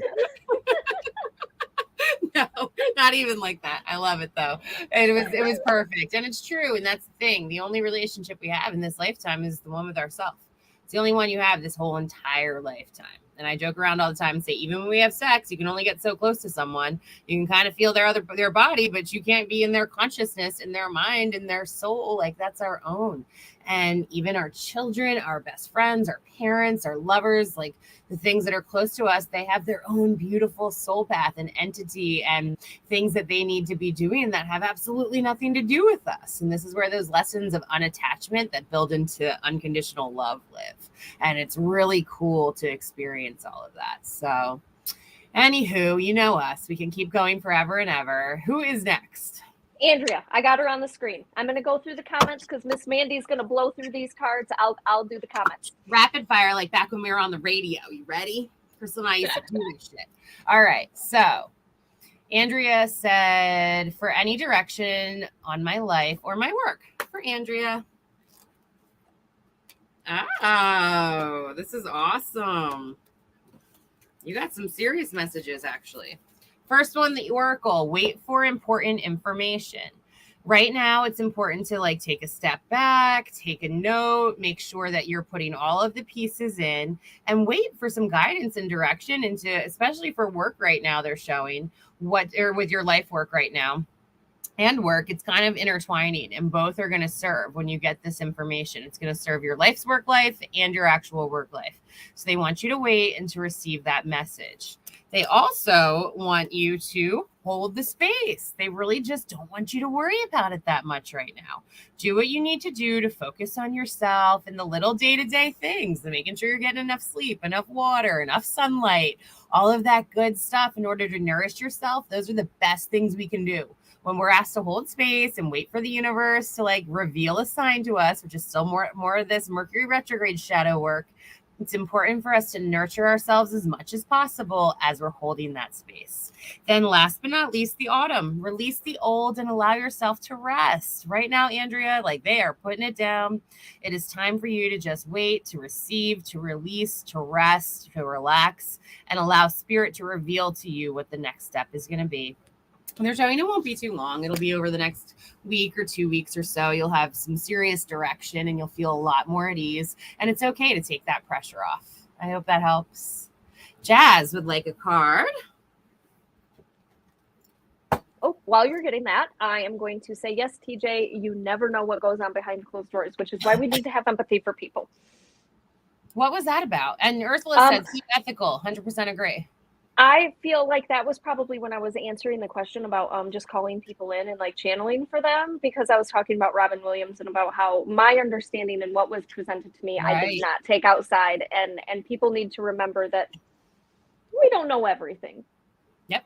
No, not even like that. I love it though. It was perfect. And it's true. And that's the thing. The only relationship we have in this lifetime is the one with ourselves. It's the only one you have this whole entire lifetime. And I joke around all the time and say, even when we have sex, you can only get so close to someone. You can kind of feel their body, but you can't be in their consciousness, in their mind, in their soul. Like that's our own. And even our children, our best friends, our parents, our lovers, like the things that are close to us, they have their own beautiful soul path and entity and things that they need to be doing that have absolutely nothing to do with us. And this is where those lessons of unattachment that build into unconditional love live. And it's really cool to experience all of that. So anywho, you know us, we can keep going forever and ever. Who is next? Andrea, I got her on the screen. I'm going to go through the comments because Miss Mandee's going to blow through these cards. I'll do the comments. Rapid fire, like back when we were on the radio. You ready? Ursula and I used to do this shit. All right. So Andrea said, for any direction on my life or my work. For Andrea. Oh, this is awesome. You got some serious messages, actually. First one, the Oracle, wait for important information. Right now, it's important to like take a step back, take a note, make sure that you're putting all of the pieces in and wait for some guidance and direction into, especially for work right now, they're showing or with your life work right now and work, it's kind of intertwining and both are going to serve when you get this information. It's going to serve your life's work life and your actual work life. So they want you to wait and to receive that message. They also want you to hold the space. They really just don't want you to worry about it that much right now. Do what you need to do to focus on yourself and the little day-to-day things, and making sure you're getting enough sleep, enough water, enough sunlight, all of that good stuff in order to nourish yourself. Those are the best things we can do when we're asked to hold space and wait for the universe to like reveal a sign to us, which is still more of this Mercury retrograde shadow work. It's important for us to nurture ourselves as much as possible as we're holding that space. Then last but not least, the autumn. Release the old and allow yourself to rest. Right now, Andrea, like they are putting it down. It is time for you to just wait, to receive, to release, to rest, to relax, and allow spirit to reveal to you what the next step is going to be. And they're showing it won't be too long. It'll be over the next week or 2 weeks or so. You'll have some serious direction and you'll feel a lot more at ease. And it's okay to take that pressure off. I hope that helps. Jazz would like a card. Oh, while you're getting that, I am going to say, yes, TJ, you never know what goes on behind closed doors, which is why we need to have empathy for people. What was that about? And Ursula said, keep ethical. 100% agree. I feel like that was probably when I was answering the question about just calling people in and like channeling for them, because I was talking about Robin Williams and about how my understanding and what was presented to me, right. I did not take outside, and people need to remember that we don't know everything. Yep,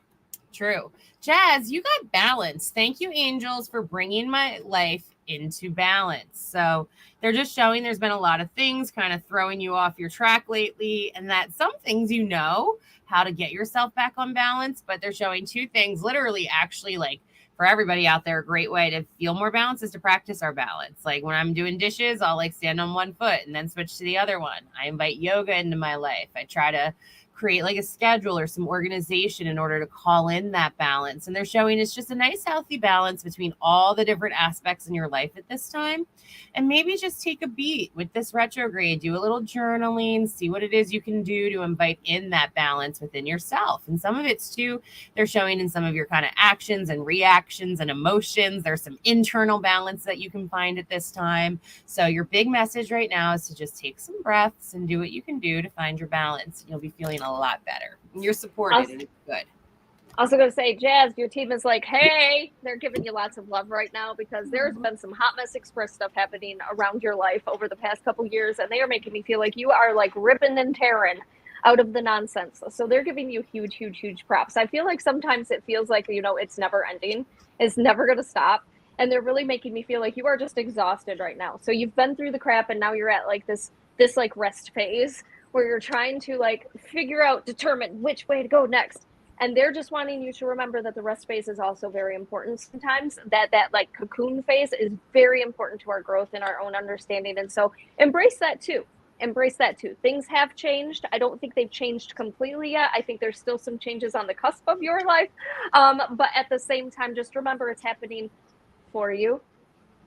true. Jazz, you got balance. Thank you, angels, for bringing my life into balance. So they're just showing there's been a lot of things kind of throwing you off your track lately, and that some things you know how to get yourself back on balance, but they're showing two things literally actually, like for everybody out there, a great way to feel more balance is to practice our balance. Like when I'm doing dishes, I'll like stand on one foot and then switch to the other one. I invite yoga into my life. I try to create like a schedule or some organization in order to call in that balance. And they're showing it's just a nice, healthy balance between all the different aspects in your life at this time. And maybe just take a beat with this retrograde, do a little journaling, see what it is you can do to invite in that balance within yourself. And some of it's too, they're showing in some of your kind of actions and reactions and emotions. There's some internal balance that you can find at this time. So your big message right now is to just take some breaths and do what you can do to find your balance. You'll be feeling a lot better. You're supported and it's good. Also going to say, Jazz, your team is like, hey, they're giving you lots of love right now because there's been some Hot Mess Express stuff happening around your life over the past couple years, and they are making me feel like you are like ripping and tearing out of the nonsense. So they're giving you huge, huge, huge props. I feel like sometimes it feels like, you know, it's never ending. It's never going to stop. And they're really making me feel like you are just exhausted right now. So you've been through the crap, and now you're at like this like rest phase where you're trying to like figure out, determine which way to go next. And they're just wanting you to remember that the rest phase is also very important sometimes, that like cocoon phase is very important to our growth and our own understanding. And so embrace that too. embrace that too. Things have changed. I don't think they've changed completely yet. I think there's still some changes on the cusp of your life. But at the same time, just remember it's happening for you,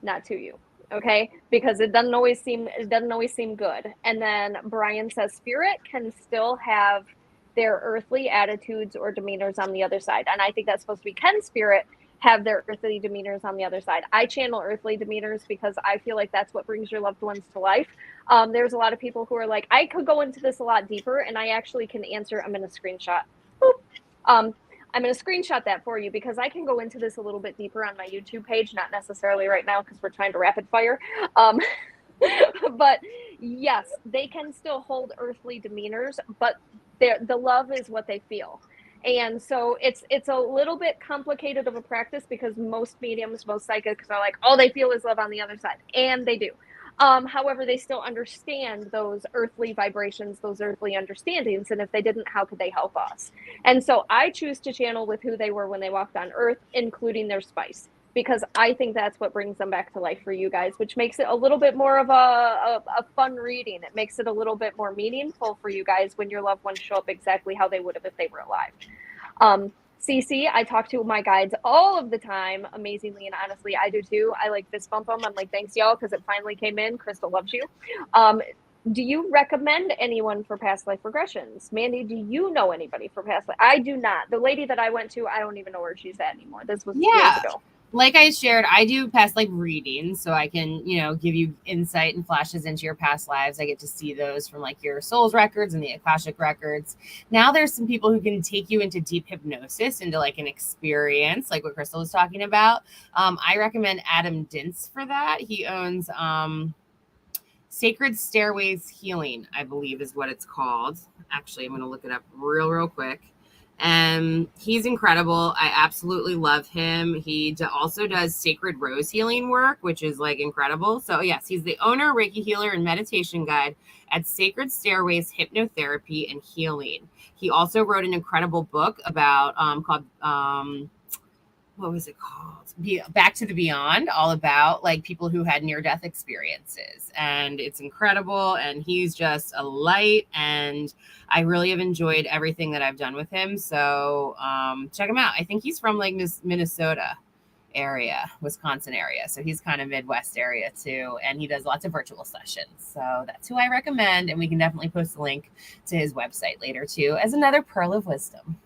not to you. Okay, because it doesn't always seem good. And then Brian says spirit can still have their earthly attitudes or demeanors on the other side, and I think that's supposed to be, can spirit have their earthly demeanors on the other side? I channel earthly demeanors because I feel like that's what brings your loved ones to life. There's a lot of people who are like, I could go into this a lot deeper, and I actually can answer. I'm going to screenshot. I'm going to screenshot that for you because I can go into this a little bit deeper on my YouTube page, not necessarily right now because we're trying to rapid fire. But yes, they can still hold earthly demeanors, but the love is what they feel. And so it's a little bit complicated of a practice because most mediums, most psychics are like, all they feel is love on the other side. And they do. However, they still understand those earthly vibrations, those earthly understandings. And if they didn't, how could they help us? And so I choose to channel with who they were when they walked on Earth, including their spice, because I think that's what brings them back to life for you guys, which makes it a little bit more of a fun reading. It makes it a little bit more meaningful for you guys when your loved ones show up exactly how they would have if they were alive. CC, I talk to my guides all of the time, amazingly, and honestly, I do too. I like fist bump them. I'm like, thanks, y'all, because it finally came in. Crystal loves you. Do you recommend anyone for past life regressions? Mandee, do you know anybody for past life? I do not. The lady that I went to, I don't even know where she's at anymore. This was years ago. Like I shared, I do past life readings, so I can, give you insight and flashes into your past lives. I get to see those from like your soul's records and the Akashic records. Now there's some people who can take you into deep hypnosis, into like an experience, like what Crystal was talking about. I recommend Adam Dintz for that. He owns Sacred Stairways Healing, I believe is what it's called. Actually, I'm going to look it up real quick. And he's incredible. I absolutely love him. He also does sacred rose healing work, which is like incredible. So yes, he's the owner, Reiki healer, and meditation guide at Sacred Stairways Hypnotherapy and Healing. He also wrote an incredible book about called what was it called? Back to the Beyond, all about like people who had near-death experiences. And it's incredible. And he's just a light. And I really have enjoyed everything that I've done with him. So check him out. I think he's from like Minnesota area, Wisconsin area. So he's kind of Midwest area too. And he does lots of virtual sessions. So that's who I recommend. And we can definitely post a link to his website later too, as another pearl of wisdom.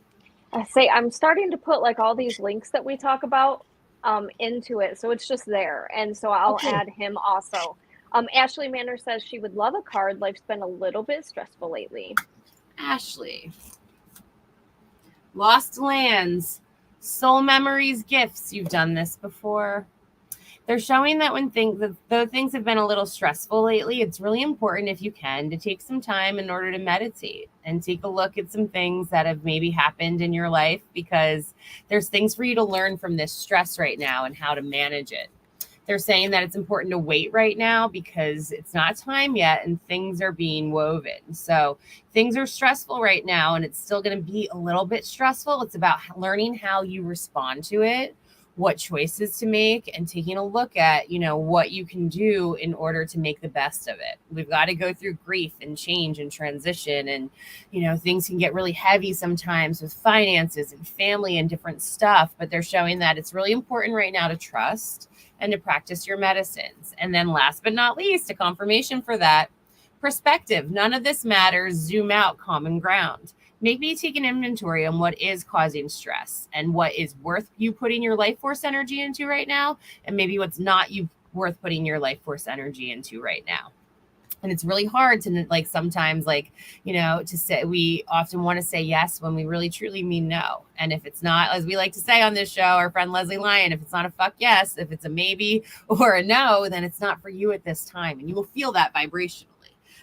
I say I'm starting to put like all these links that we talk about into it, so it's just there, and so I'll add him also. Ashley Manor says she would love a card. Life's been a little bit stressful lately. Ashley, lost lands, soul memories, gifts. You've done this before. They're showing that when things have been a little stressful lately, it's really important, if you can, to take some time in order to meditate and take a look at some things that have maybe happened in your life, because there's things for you to learn from this stress right now and how to manage it. They're saying that it's important to wait right now because it's not time yet and things are being woven. So things are stressful right now and it's still going to be a little bit stressful. It's about learning how you respond to it, what choices to make, and taking a look at, what you can do in order to make the best of it. We've got to go through grief and change and transition. And, things can get really heavy sometimes with finances and family and different stuff, but they're showing that it's really important right now to trust and to practice your medicines. And then last but not least, a confirmation for that, perspective. None of this matters. Zoom out, common ground. Maybe take an inventory on what is causing stress and what is worth you putting your life force energy into right now, and maybe what's not worth putting your life force energy into right now. And it's really hard to sometimes to say, we often want to say yes when we really truly mean no. And if it's not, as we like to say on this show, our friend Leslie Lyon, if it's not a fuck yes, if it's a maybe or a no, then it's not for you at this time. And you will feel that vibrationally.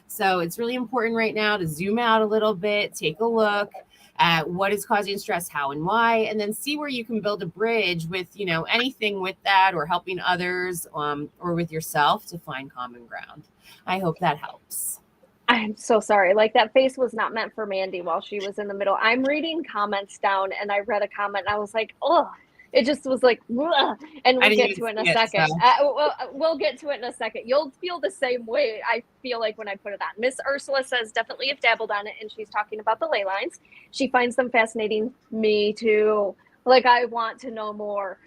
So it's really important right now to zoom out a little bit, take a look at what is causing stress, how and why, and then see where you can build a bridge with, anything with that, or helping others, or with yourself to find common ground. I hope that helps. I'm so sorry. That face was not meant for Mandee while she was in the middle. I'm reading comments down and I read a comment and I was like, oh, It just was like, "Ugh," and I we'll didn't get even to it in a see it, second. so. We'll get to it in a second. You'll feel the same way I feel like when I put it on. Miss Ursula says definitely have dabbled on it, and she's talking about the ley lines. She finds them fascinating. Me too. Like, I want to know more.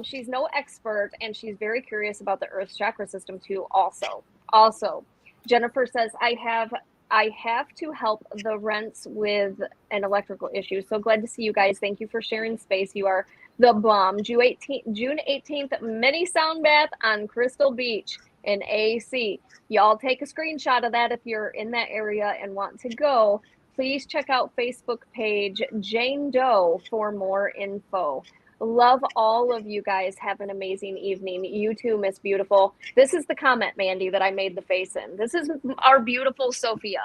She's no expert, and she's very curious about the Earth's chakra system too. Also, Jennifer says I have to help the rents with an electrical issue. So glad to see you guys. Thank you for sharing space. You are the bomb. June 18th, mini sound bath on Crystal Beach in AC. Y'all take a screenshot of that if you're in that area and want to go. Please check out Facebook page Jane Doe for more info. Love all of you guys. Have an amazing evening. You too, Miss Beautiful. This is the comment, Mandee, that I made the face in. This is our beautiful Sophia.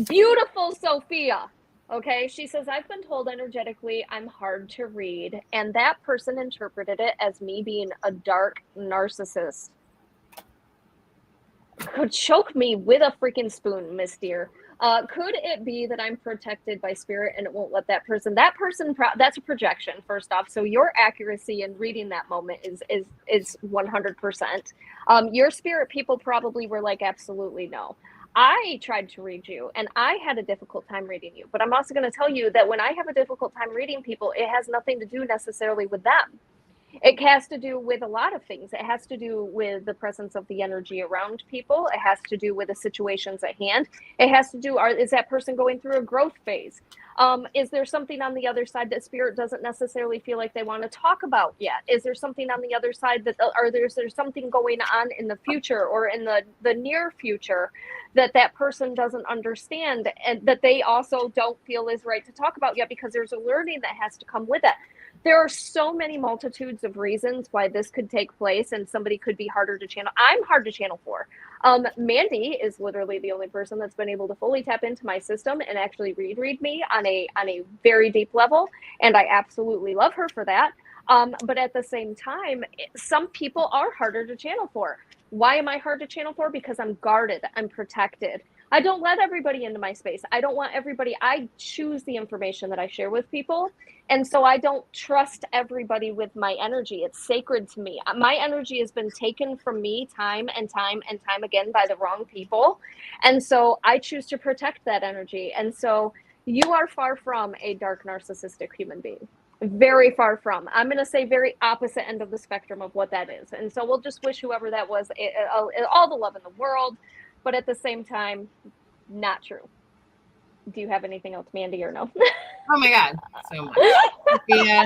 Beautiful Sophia. Okay, she says, I've been told energetically I'm hard to read, and that person interpreted it as me being a dark narcissist. Could choke me with a freaking spoon, Miss Dear. Could it be that I'm protected by spirit and it won't let that person, that's a projection, first off. So your accuracy in reading that moment is 100%. Your spirit people probably were like, absolutely no. I tried to read you and I had a difficult time reading you, but I'm also going to tell you that when I have a difficult time reading people, it has nothing to do necessarily with them. It has to do with a lot of things. It has to do with the presence of the energy around people. It has to do with the situations at hand. It has to do, is that person going through a growth phase? Is there something on the other side that spirit doesn't necessarily feel like they want to talk about yet? Is there something on the other side that, or there's something going on in the future or in the near future that person doesn't understand and that they also don't feel is right to talk about yet, because there's a learning that has to come with it. There are so many multitudes of reasons why this could take place and somebody could be harder to channel. I'm hard to channel for. Mandee is literally the only person that's been able to fully tap into my system and actually read me on a very deep level. And I absolutely love her for that. But at the same time, some people are harder to channel for. Why am I hard to channel for? Because I'm guarded, I'm protected. I don't let everybody into my space. I don't want everybody, I choose the information that I share with people. And so I don't trust everybody with my energy. It's sacred to me. My energy has been taken from me time and time and time again by the wrong people. And so I choose to protect that energy. And so you are far from a dark narcissistic human being. Very far from. I'm going to say very opposite end of the spectrum of what that is. And so we'll just wish whoever that was all the love in the world. But at the same time, not true. Do you have anything else, Mandee, or no? Oh my God, so much. Sophia,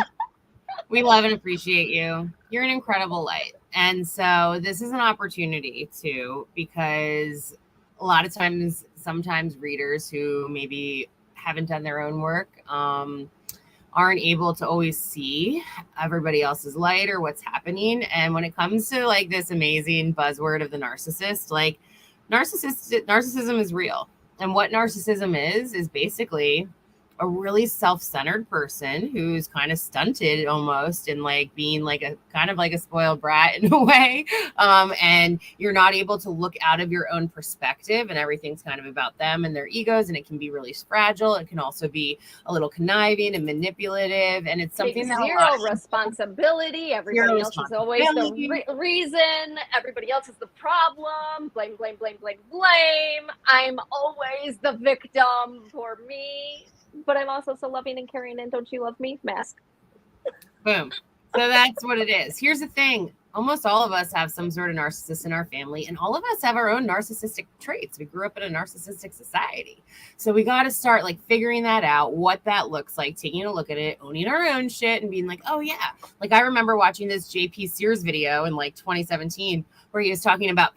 we love and appreciate you. You're an incredible light. And so this is an opportunity too, because a lot of times, sometimes readers who maybe haven't done their own work aren't able to always see everybody else's light or what's happening. And when it comes to like this amazing buzzword of the narcissist, like narcissism is real. And what narcissism is basically a really self-centered person who's kind of stunted almost in like being like a kind of like a spoiled brat in a way. And you're not able to look out of your own perspective and everything's kind of about them and their egos. And it can be really fragile. It can also be a little conniving and manipulative. And it's something that zero responsibility. Everybody else is always the reason. Everybody else is the problem. Blame. I'm always the victim for me. But I'm also so loving and caring, and don't you love me? Mask. Boom. So that's what it is. Here's the thing. Almost all of us have some sort of narcissist in our family, and all of us have our own narcissistic traits. We grew up in a narcissistic society. So we got to start like figuring that out, what that looks like, taking a look at it, owning our own shit and being like, oh yeah. Like I remember watching this JP Sears video in like 2017 where he was talking about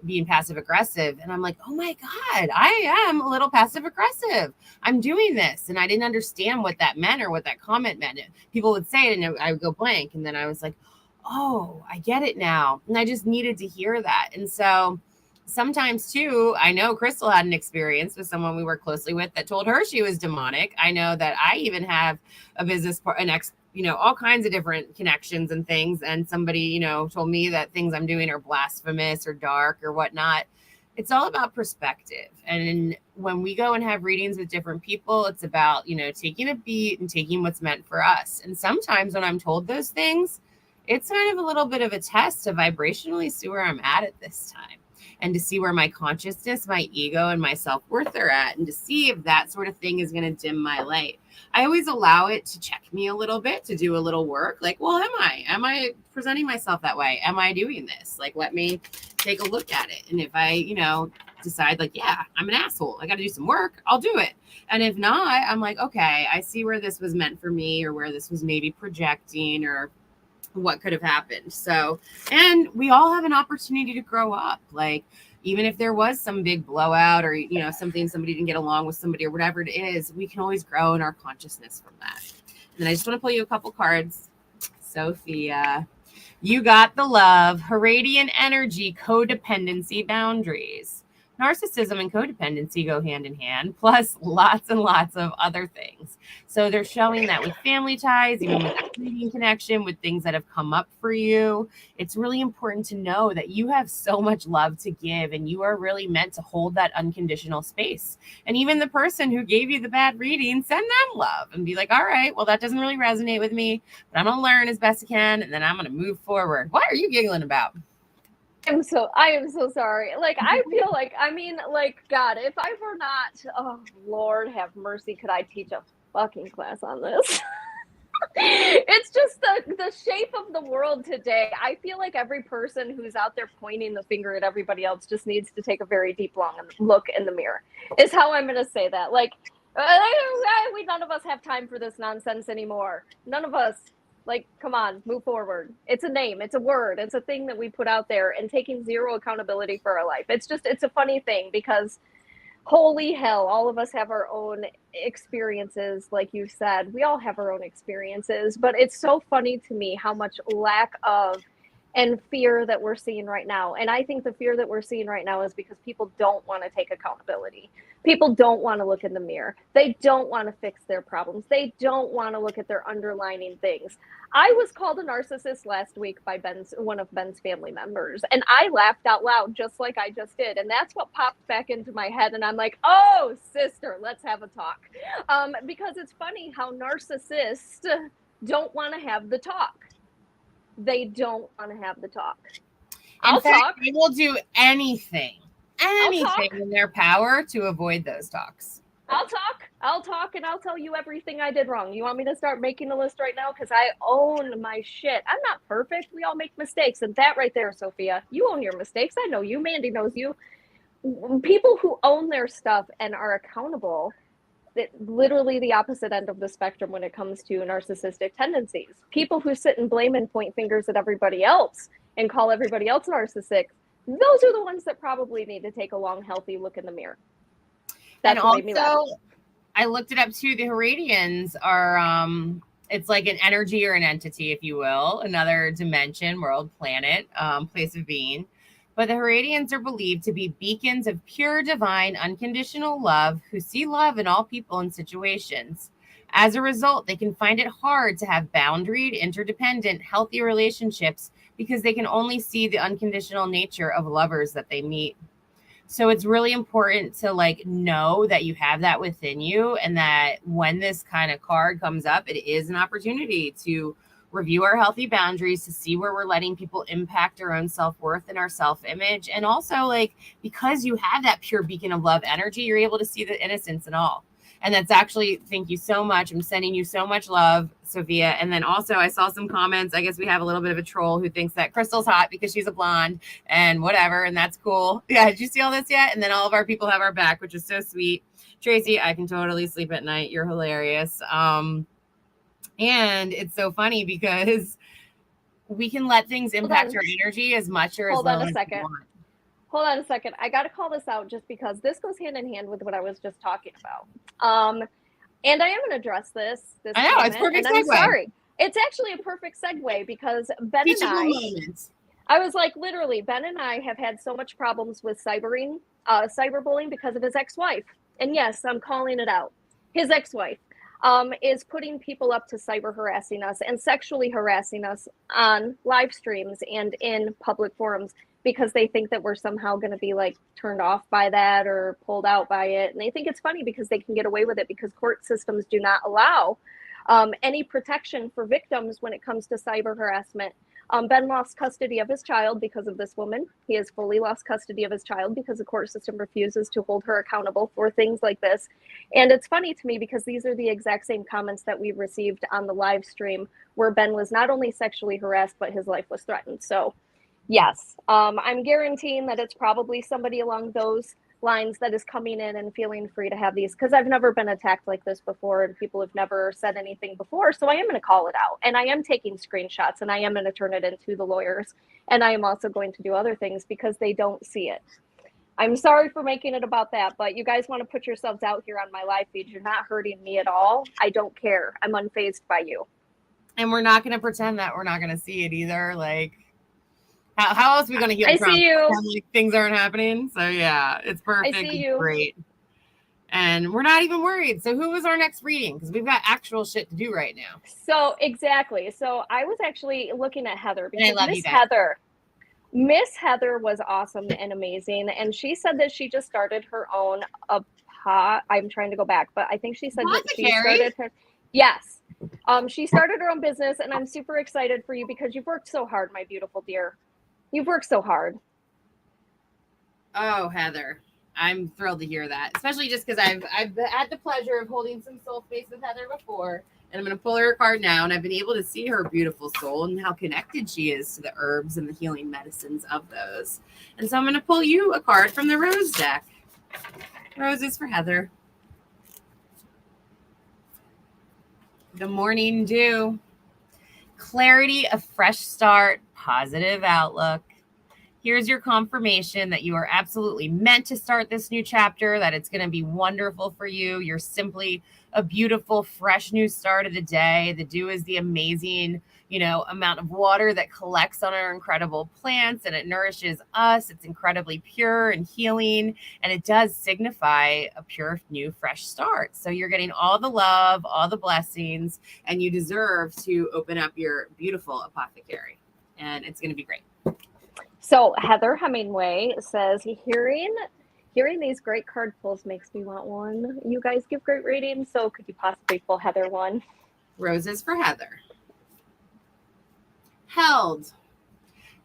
being passive aggressive. And I'm like, oh my God, I am a little passive aggressive. I'm doing this. And I didn't understand what that meant or what that comment meant. People would say it and I would go blank. And then I was like, oh, I get it now. And I just needed to hear that. And so sometimes too, I know Crystal had an experience with someone we work closely with that told her she was demonic. I know that I even have a business, all kinds of different connections and things. And somebody, told me that things I'm doing are blasphemous or dark or whatnot. it's all about perspective. And when we go and have readings with different people, it's about, taking a beat and taking what's meant for us. And sometimes when I'm told those things, it's kind of a little bit of a test to vibrationally see where I'm at this time, and to see where my consciousness, my ego, and my self-worth are at, and to see if that sort of thing is going to dim my light. I always allow it to check me a little bit, to do a little work. Like, well, am I presenting myself that way? Am I doing this? Like, let me take a look at it. And if I, decide like, yeah, I'm an asshole, I got to do some work, I'll do it. And if not, I'm like, okay, I see where this was meant for me, or where this was maybe projecting, or what could have happened. So, and we all have an opportunity to grow up. Like, even if there was some big blowout, or somebody didn't get along with somebody, or whatever it is, we can always grow in our consciousness from that. And I just want to pull you a couple cards. Sophia, you got the love, Heradian energy, codependency, boundaries. Narcissism and codependency go hand in hand, plus lots and lots of other things. So they're showing that with family ties, even with that reading connection, with things that have come up for you. It's really important to know that you have so much love to give, and you are really meant to hold that unconditional space. And even the person who gave you the bad reading, send them love and be like, all right, well, that doesn't really resonate with me, but I'm going to learn as best I can, and then I'm going to move forward. What are you giggling about? I am so sorry. Like, I feel like, God, if I were not, oh Lord have mercy, could I teach a fucking class on this? It's just the shape of the world today. I feel like every person who's out there pointing the finger at everybody else just needs to take a very deep, long look in the mirror, is how I'm going to say that. Like, we none of us have time for this nonsense anymore. None of us. Like, come on, move forward. It's a name, it's a word, it's a thing that we put out there, and taking zero accountability for our life. It's a funny thing, because holy hell, all of us have our own experiences. Like you said, we all have our own experiences, but it's so funny to me how much lack of and fear that we're seeing right now. And I think the fear that we're seeing right now is because people don't want to take accountability. People don't want to look in the mirror. They don't want to fix their problems. They don't want to look at their underlying things. I was called a narcissist last week by one of Ben's family members, and I laughed out loud just like I just did. And that's what popped back into my head. And I'm like, oh, sister, let's have a talk. Because it's funny how narcissists don't want to have the talk. They don't want to have the talk. In fact, they will do anything in their power to avoid those talks. I'll talk, and I'll tell you everything I did wrong. You want me to start making a list right now? Because I own my shit. I'm not perfect. We all make mistakes. And that right there, Sophia, you own your mistakes. I know you. Mandee knows you. People who own their stuff and are accountable, literally the opposite end of the spectrum when it comes to narcissistic tendencies. People who sit and blame and point fingers at everybody else and call everybody else narcissistic, those are the ones that probably need to take a long, healthy look in the mirror. That's and also, I looked it up too. The Heradians are, it's like an energy or an entity, if you will, another dimension, world, planet, place of being. But the Heradians are believed to be beacons of pure, divine, unconditional love who see love in all people and situations. As a result, they can find it hard to have boundaried, interdependent, healthy relationships because they can only see the unconditional nature of lovers that they meet. So it's really important to know that you have that within you, and that when this kind of card comes up, it is an opportunity to review our healthy boundaries, to see where we're letting people impact our own self-worth and our self-image. And also, because you have that pure beacon of love energy, you're able to see the innocence in all. And that's actually, thank you so much. I'm sending you so much love, Sophia. And then also I saw some comments. I guess we have a little bit of a troll who thinks that Crystal's hot because she's a blonde and whatever. And that's cool. Yeah. Did you see all this yet? And then all of our people have our back, which is so sweet. Tracy, I can totally sleep at night. You're hilarious. And it's so funny because we can let things impact our energy as much or as little as we want. Hold on a second. I got to call this out just because this goes hand in hand with what I was just talking about. And I am going to address this. I know, it's perfect segue. I'm sorry. It's actually a perfect segue because Ben and I was like, literally, Ben and I have had so much problems with cyberbullying because of his ex-wife. And yes, I'm calling it out. His ex-wife is putting people up to cyber harassing us and sexually harassing us on live streams and in public forums because they think that we're somehow going to be like turned off by that or pulled out by it. And they think it's funny because they can get away with it because court systems do not allow any protection for victims when it comes to cyber harassment. Ben lost custody of his child because of this woman. He has fully lost custody of his child because the court system refuses to hold her accountable for things like this. And it's funny to me because these are the exact same comments that we received on the live stream where Ben was not only sexually harassed, but his life was threatened. So yes, I'm guaranteeing that it's probably somebody along those lines that is coming in and feeling free to have these, because I've never been attacked like this before and people have never said anything before. So I am going to call it out, and I am taking screenshots, and I am going to turn it into the lawyers, and I am also going to do other things because they don't see it. I'm sorry for making it about that, but you guys want to put yourselves out here on my live feed. You're not hurting me at all. I don't care. I'm unfazed by you. And we're not going to pretend that we're not going to see it either. Like, how else are we going to heal trauma? I see you. Like, things aren't happening. So yeah, it's perfect. I see you. Great. And we're not even worried. So who was our next reading? Because we've got actual shit to do right now. So exactly. So I was actually looking at Heather because Miss Heather was awesome and amazing. And she said that she just started her own I'm trying to go back, but I think she said that she started her. Yes. She started her own business, and I'm super excited for you because you've worked so hard, my beautiful dear. You've worked so hard. Oh, Heather, I'm thrilled to hear that, especially just because I've had the pleasure of holding some soul space with Heather before, and I'm going to pull her a card now, and I've been able to see her beautiful soul and how connected she is to the herbs and the healing medicines of those. And so I'm going to pull you a card from the Rose deck. Roses for Heather. The morning dew. Clarity, a fresh start, positive outlook. Here's your confirmation that you are absolutely meant to start this new chapter, that it's going to be wonderful for you. You're simply a beautiful, fresh new start of the day. The dew is the amazing, amount of water that collects on our incredible plants, and it nourishes us. It's incredibly pure and healing, and it does signify a pure, new, fresh start. So you're getting all the love, all the blessings, and you deserve to open up your beautiful apothecary, and it's going to be great. So Heather Hemingway says, hearing these great card pulls makes me want one. You guys give great ratings, so could you possibly pull Heather one? Roses for Heather. Held.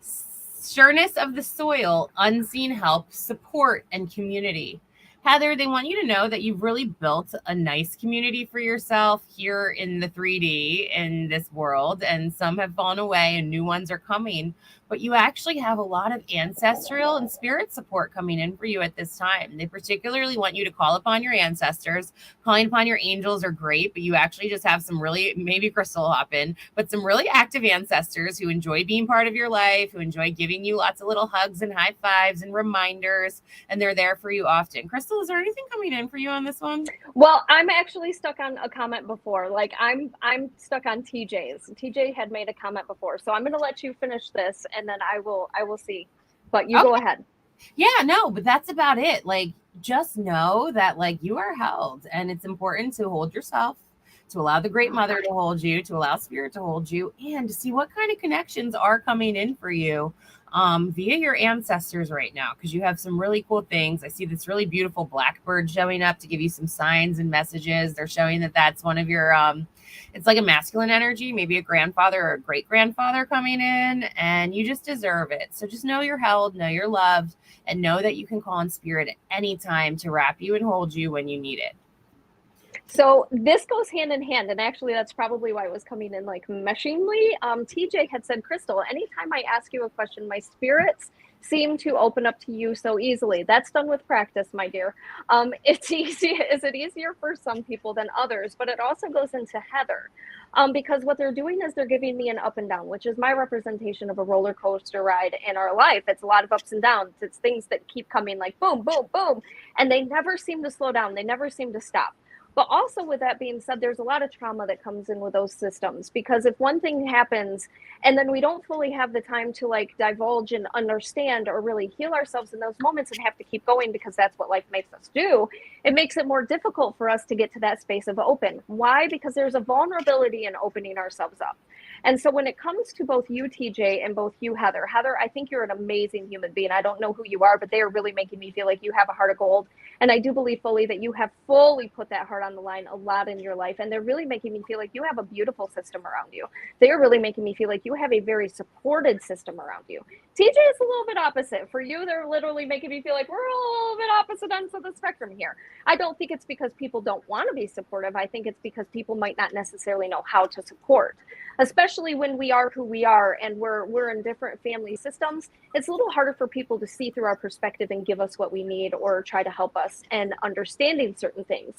Sureness of the soil, unseen help, support, and community. Heather, they want you to know that you've really built a nice community for yourself here in the 3D in this world, and some have fallen away and new ones are coming. But you actually have a lot of ancestral and spirit support coming in for you at this time. They particularly want you to call upon your ancestors. Calling upon your angels are great, but you actually just have some really, maybe Crystal will hop in, but some really active ancestors who enjoy being part of your life, who enjoy giving you lots of little hugs and high fives and reminders, and they're there for you often. Crystal, is there anything coming in for you on this one? Well, I'm actually stuck on a comment before. Like I'm stuck on TJ's. TJ had made a comment before, so I'm going to let you finish this, and then I will see. But you go ahead. Yeah, no, but that's about it. Like, just know that like you are held, and it's important to hold yourself, to allow the Great Mother to hold you, to allow Spirit to hold you, and to see what kind of connections are coming in for you via your ancestors right now, because you have some really cool things. I see this really beautiful blackbird showing up to give you some signs and messages. They're showing that that's one of your it's like a masculine energy, maybe a grandfather or a great grandfather coming in, and you just deserve it. So just know you're held, know you're loved, and know that you can call on Spirit at any time to wrap you and hold you when you need it. So this goes hand in hand, and actually that's probably why it was coming in like meshingly. TJ had said, Crystal, anytime I ask you a question, my spirits seem to open up to you so easily. That's done with practice, my dear. It's easy. Is it easier for some people than others? But it also goes into Heather, because what they're doing is they're giving me an up and down, which is my representation of a roller coaster ride in our life. It's a lot of ups and downs. It's things that keep coming like boom, boom, boom, and they never seem to slow down. They never seem to stop. But also, with that being said, there's a lot of trauma that comes in with those systems, because if one thing happens and then we don't fully have the time to like divulge and understand or really heal ourselves in those moments and have to keep going because that's what life makes us do, it makes it more difficult for us to get to that space of open. Why? Because there's a vulnerability in opening ourselves up. And so when it comes to both you, TJ, and both you, Heather, I think you're an amazing human being. I don't know who you are, but they are really making me feel like you have a heart of gold. And I do believe fully that you have fully put that heart on the line a lot in your life. And they're really making me feel like you have a beautiful system around you. They are really making me feel like you have a very supported system around you. TJ is a little bit opposite. For you, they're literally making me feel like we're a little bit opposite ends of the spectrum here. I don't think it's because people don't want to be supportive. I think it's because people might not necessarily know how to support, especially when we are who we are and we're in different family systems. It's a little harder for people to see through our perspective and give us what we need or try to help us in understanding certain things.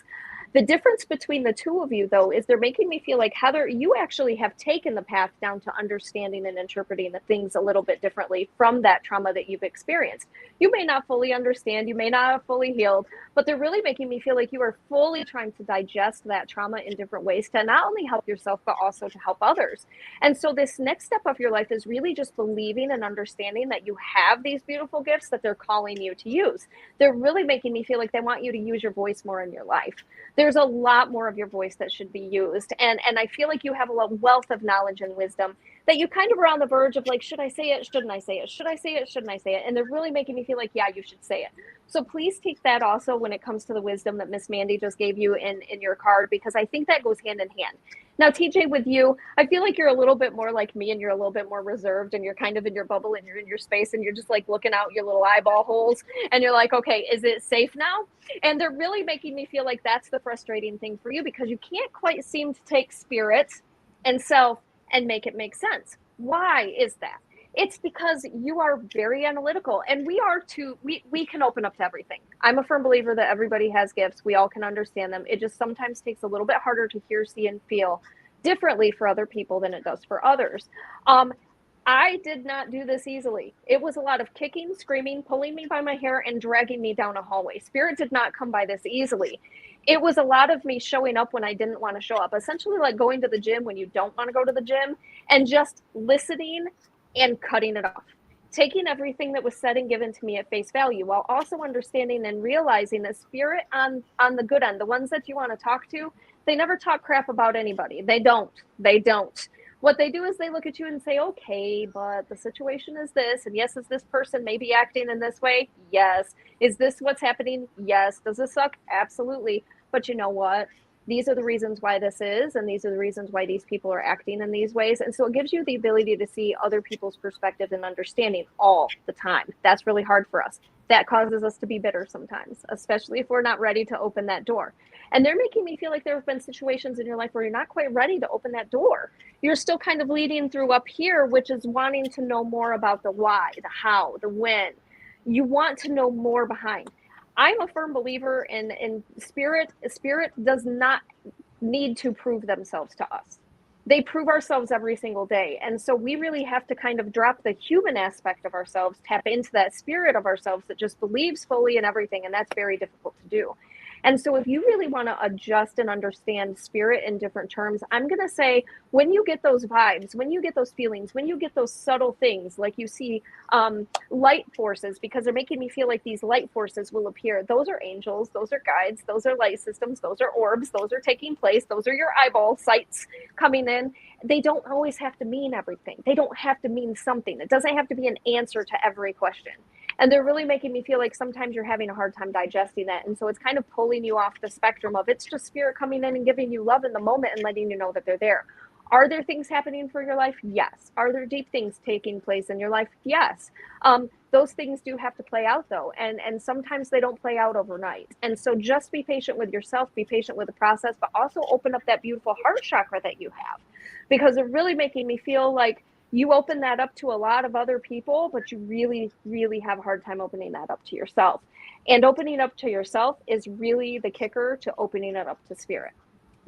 The difference between the two of you, though, is they're making me feel like, Heather, you actually have taken the path down to understanding and interpreting the things a little bit differently from that trauma that you've experienced. You may not fully understand, you may not have fully healed, but they're really making me feel like you are fully trying to digest that trauma in different ways to not only help yourself, but also to help others. And so this next step of your life is really just believing and understanding that you have these beautiful gifts that they're calling you to use. They're really making me feel like they want you to use your voice more in your life. There's a lot more of your voice that should be used. And I feel like you have a wealth of knowledge and wisdom that you kind of are on the verge of like, should I say it? Shouldn't I say it? Should I say it? Shouldn't I say it? And they're really making me feel like, yeah, you should say it. So please take that also when it comes to the wisdom that Miss Mandee just gave you in your card, because I think that goes hand in hand. Now, TJ, with you, I feel like you're a little bit more like me and you're a little bit more reserved and you're kind of in your bubble and you're in your space and you're just like looking out your little eyeball holes and you're like, okay, is it safe now? And they're really making me feel like that's the frustrating thing for you, because you can't quite seem to take spirit and self and make it make sense. Why is that? It's because you are very analytical, and we are too. We can open up to everything. I'm a firm believer that everybody has gifts. We all can understand them. It just sometimes takes a little bit harder to hear, see, and feel differently for other people than it does for others. I did not do this easily. It was a lot of kicking, screaming, pulling me by my hair, and dragging me down a hallway. Spirit did not come by this easily. It was a lot of me showing up when I didn't want to show up, essentially like going to the gym when you don't want to go to the gym, and just listening and cutting it off. Taking everything that was said and given to me at face value, while also understanding and realizing that spirit on the good end, the ones that you want to talk to, they never talk crap about anybody. They don't. What they do is they look at you and say, okay, but the situation is this, and yes, is this person maybe acting in this way? Yes. Is this what's happening? Yes. Does this suck? Absolutely. But you know what? These are the reasons why this is, and these are the reasons why these people are acting in these ways. And so it gives you the ability to see other people's perspective and understanding all the time. That's really hard for us. That causes us to be bitter sometimes, especially if we're not ready to open that door. And they're making me feel like there have been situations in your life where you're not quite ready to open that door. You're still kind of leading through up here, which is wanting to know more about the why, the how, the when. You want to know more behind. I'm a firm believer in spirit. Spirit does not need to prove themselves to us. They prove ourselves every single day. And so we really have to kind of drop the human aspect of ourselves, tap into that spirit of ourselves that just believes fully in everything. And that's very difficult to do. And so if you really want to adjust and understand spirit in different terms, I'm going to say, when you get those vibes, when you get those feelings, when you get those subtle things, like you see light forces, because they're making me feel like these light forces will appear. Those are angels, those are guides, those are light systems, those are orbs, those are taking place, those are your eyeball sights coming in. They don't always have to mean everything. They don't have to mean something. It doesn't have to be an answer to every question. And they're really making me feel like sometimes you're having a hard time digesting that. And so it's kind of pulling you off the spectrum of, it's just spirit coming in and giving you love in the moment and letting you know that they're there. Are there things happening for your life? Yes. Are there deep things taking place in your life? Yes. Those things do have to play out, though. And sometimes they don't play out overnight. And so just be patient with yourself, be patient with the process, but also open up that beautiful heart chakra that you have, because they're really making me feel like you open that up to a lot of other people, but you really, really have a hard time opening that up to yourself. And opening up to yourself is really the kicker to opening it up to spirit.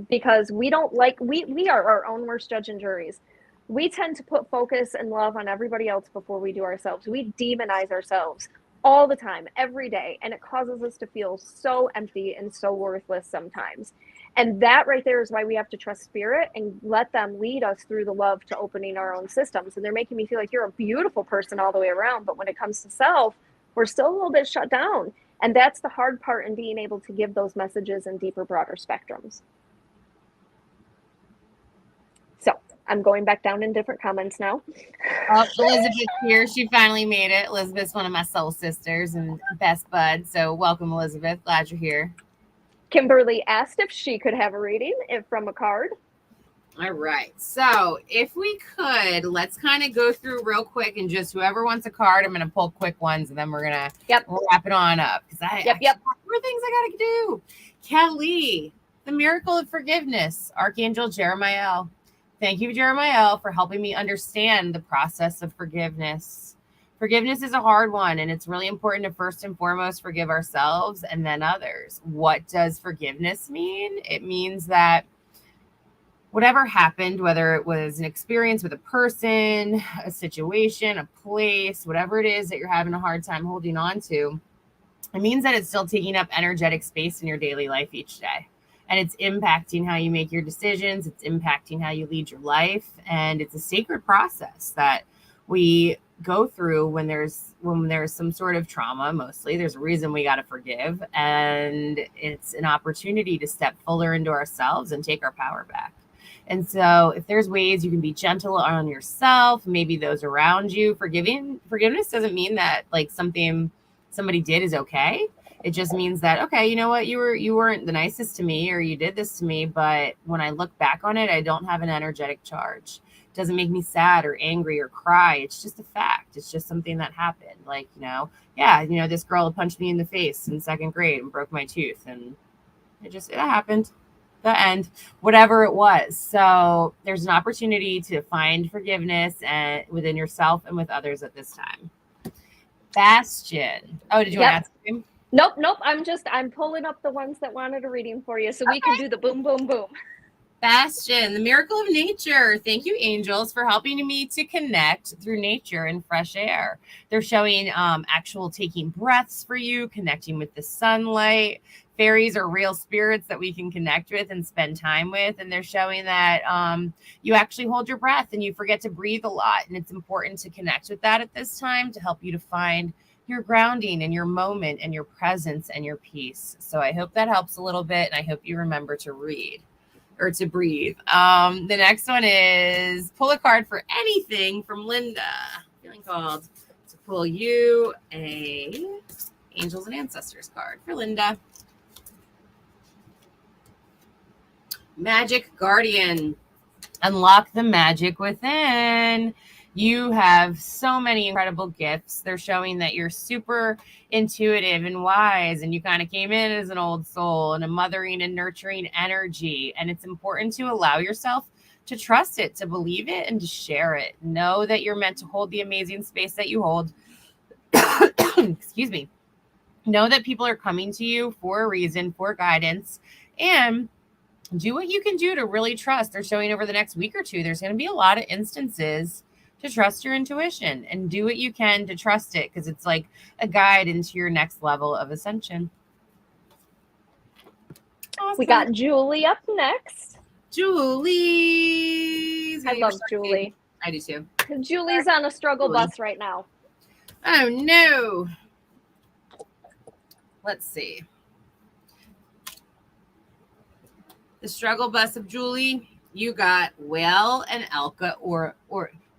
Because we don't like, we are our own worst judge and juries. We tend to put focus and love on everybody else before we do ourselves. We demonize ourselves all the time, every day, and it causes us to feel so empty and so worthless sometimes. And that right there is why we have to trust spirit and let them lead us through the love to opening our own systems. And they're making me feel like you're a beautiful person all the way around. But when it comes to self, we're still a little bit shut down. And that's the hard part in being able to give those messages in deeper, broader spectrums. So I'm going back down in different comments now. Oh, Elizabeth's here. She finally made it. Elizabeth's one of my soul sisters and best buds. So welcome, Elizabeth. Glad you're here. Kimberly asked if she could have a reading from a card. All right. So if we could, let's kind of go through real quick and just whoever wants a card, I'm going to pull quick ones and then we're going to wrap it on up. Because I have more things I got to do. Kelly, the miracle of forgiveness, Archangel Jeremiah. Thank you, Jeremiah, for helping me understand the process of forgiveness. Forgiveness is a hard one, and it's really important to first and foremost forgive ourselves and then others. What does forgiveness mean? It means that whatever happened, whether it was an experience with a person, a situation, a place, whatever it is that you're having a hard time holding on to, it means that it's still taking up energetic space in your daily life each day. And it's impacting how you make your decisions. It's impacting how you lead your life. And it's a sacred process that we go through when there's some sort of trauma. Mostly there's a reason we got to forgive, and it's an opportunity to step fuller into ourselves and take our power back. And so if there's ways you can be gentle on yourself, maybe those around you, forgiveness doesn't mean that like something somebody did is okay. It just means that, okay, you know what, you weren't the nicest to me, or you did this to me, but when I look back on it, I don't have an energetic charge. It doesn't make me sad or angry or cry. It's just a fact. It's just something that happened. Like, this girl punched me in the face in second grade and broke my tooth, and it happened. The end, whatever it was. So there's an opportunity to find forgiveness and within yourself and with others at this time. Bastion. Oh, did you want to ask him? Nope. I'm pulling up the ones that wanted a reading for you so we can do the boom, boom, boom. Bastion, the miracle of nature. Thank you, angels, for helping me to connect through nature and fresh air. They're showing actual taking breaths for you, connecting with the sunlight. Fairies are real spirits that we can connect with and spend time with. And they're showing that you actually hold your breath and you forget to breathe a lot. And it's important to connect with that at this time to help you to find your grounding and your moment and your presence and your peace. So I hope that helps a little bit. And I hope you remember to read or to breathe. The next one is pull a card for anything from Linda. Feeling called to pull you a Angels and Ancestors card for Linda. Magic Guardian. Unlock the magic within. You have so many incredible gifts. They're showing that you're super intuitive and wise, and you kind of came in as an old soul and a mothering and nurturing energy. And it's important to allow yourself to trust it, to believe it, and to share it. Know that you're meant to hold the amazing space that you hold. Excuse me. Know that people are coming to you for a reason, for guidance, and do what you can do to really trust. They're showing over the next week or two, there's going to be a lot of instances to trust your intuition and do what you can to trust it, because it's like a guide into your next level of ascension. Awesome. We got Julie up next. Julie. I love Julie. I do too. Julie's on a struggle bus right now. Oh, no. Let's see. The struggle bus of Julie, you got Whale and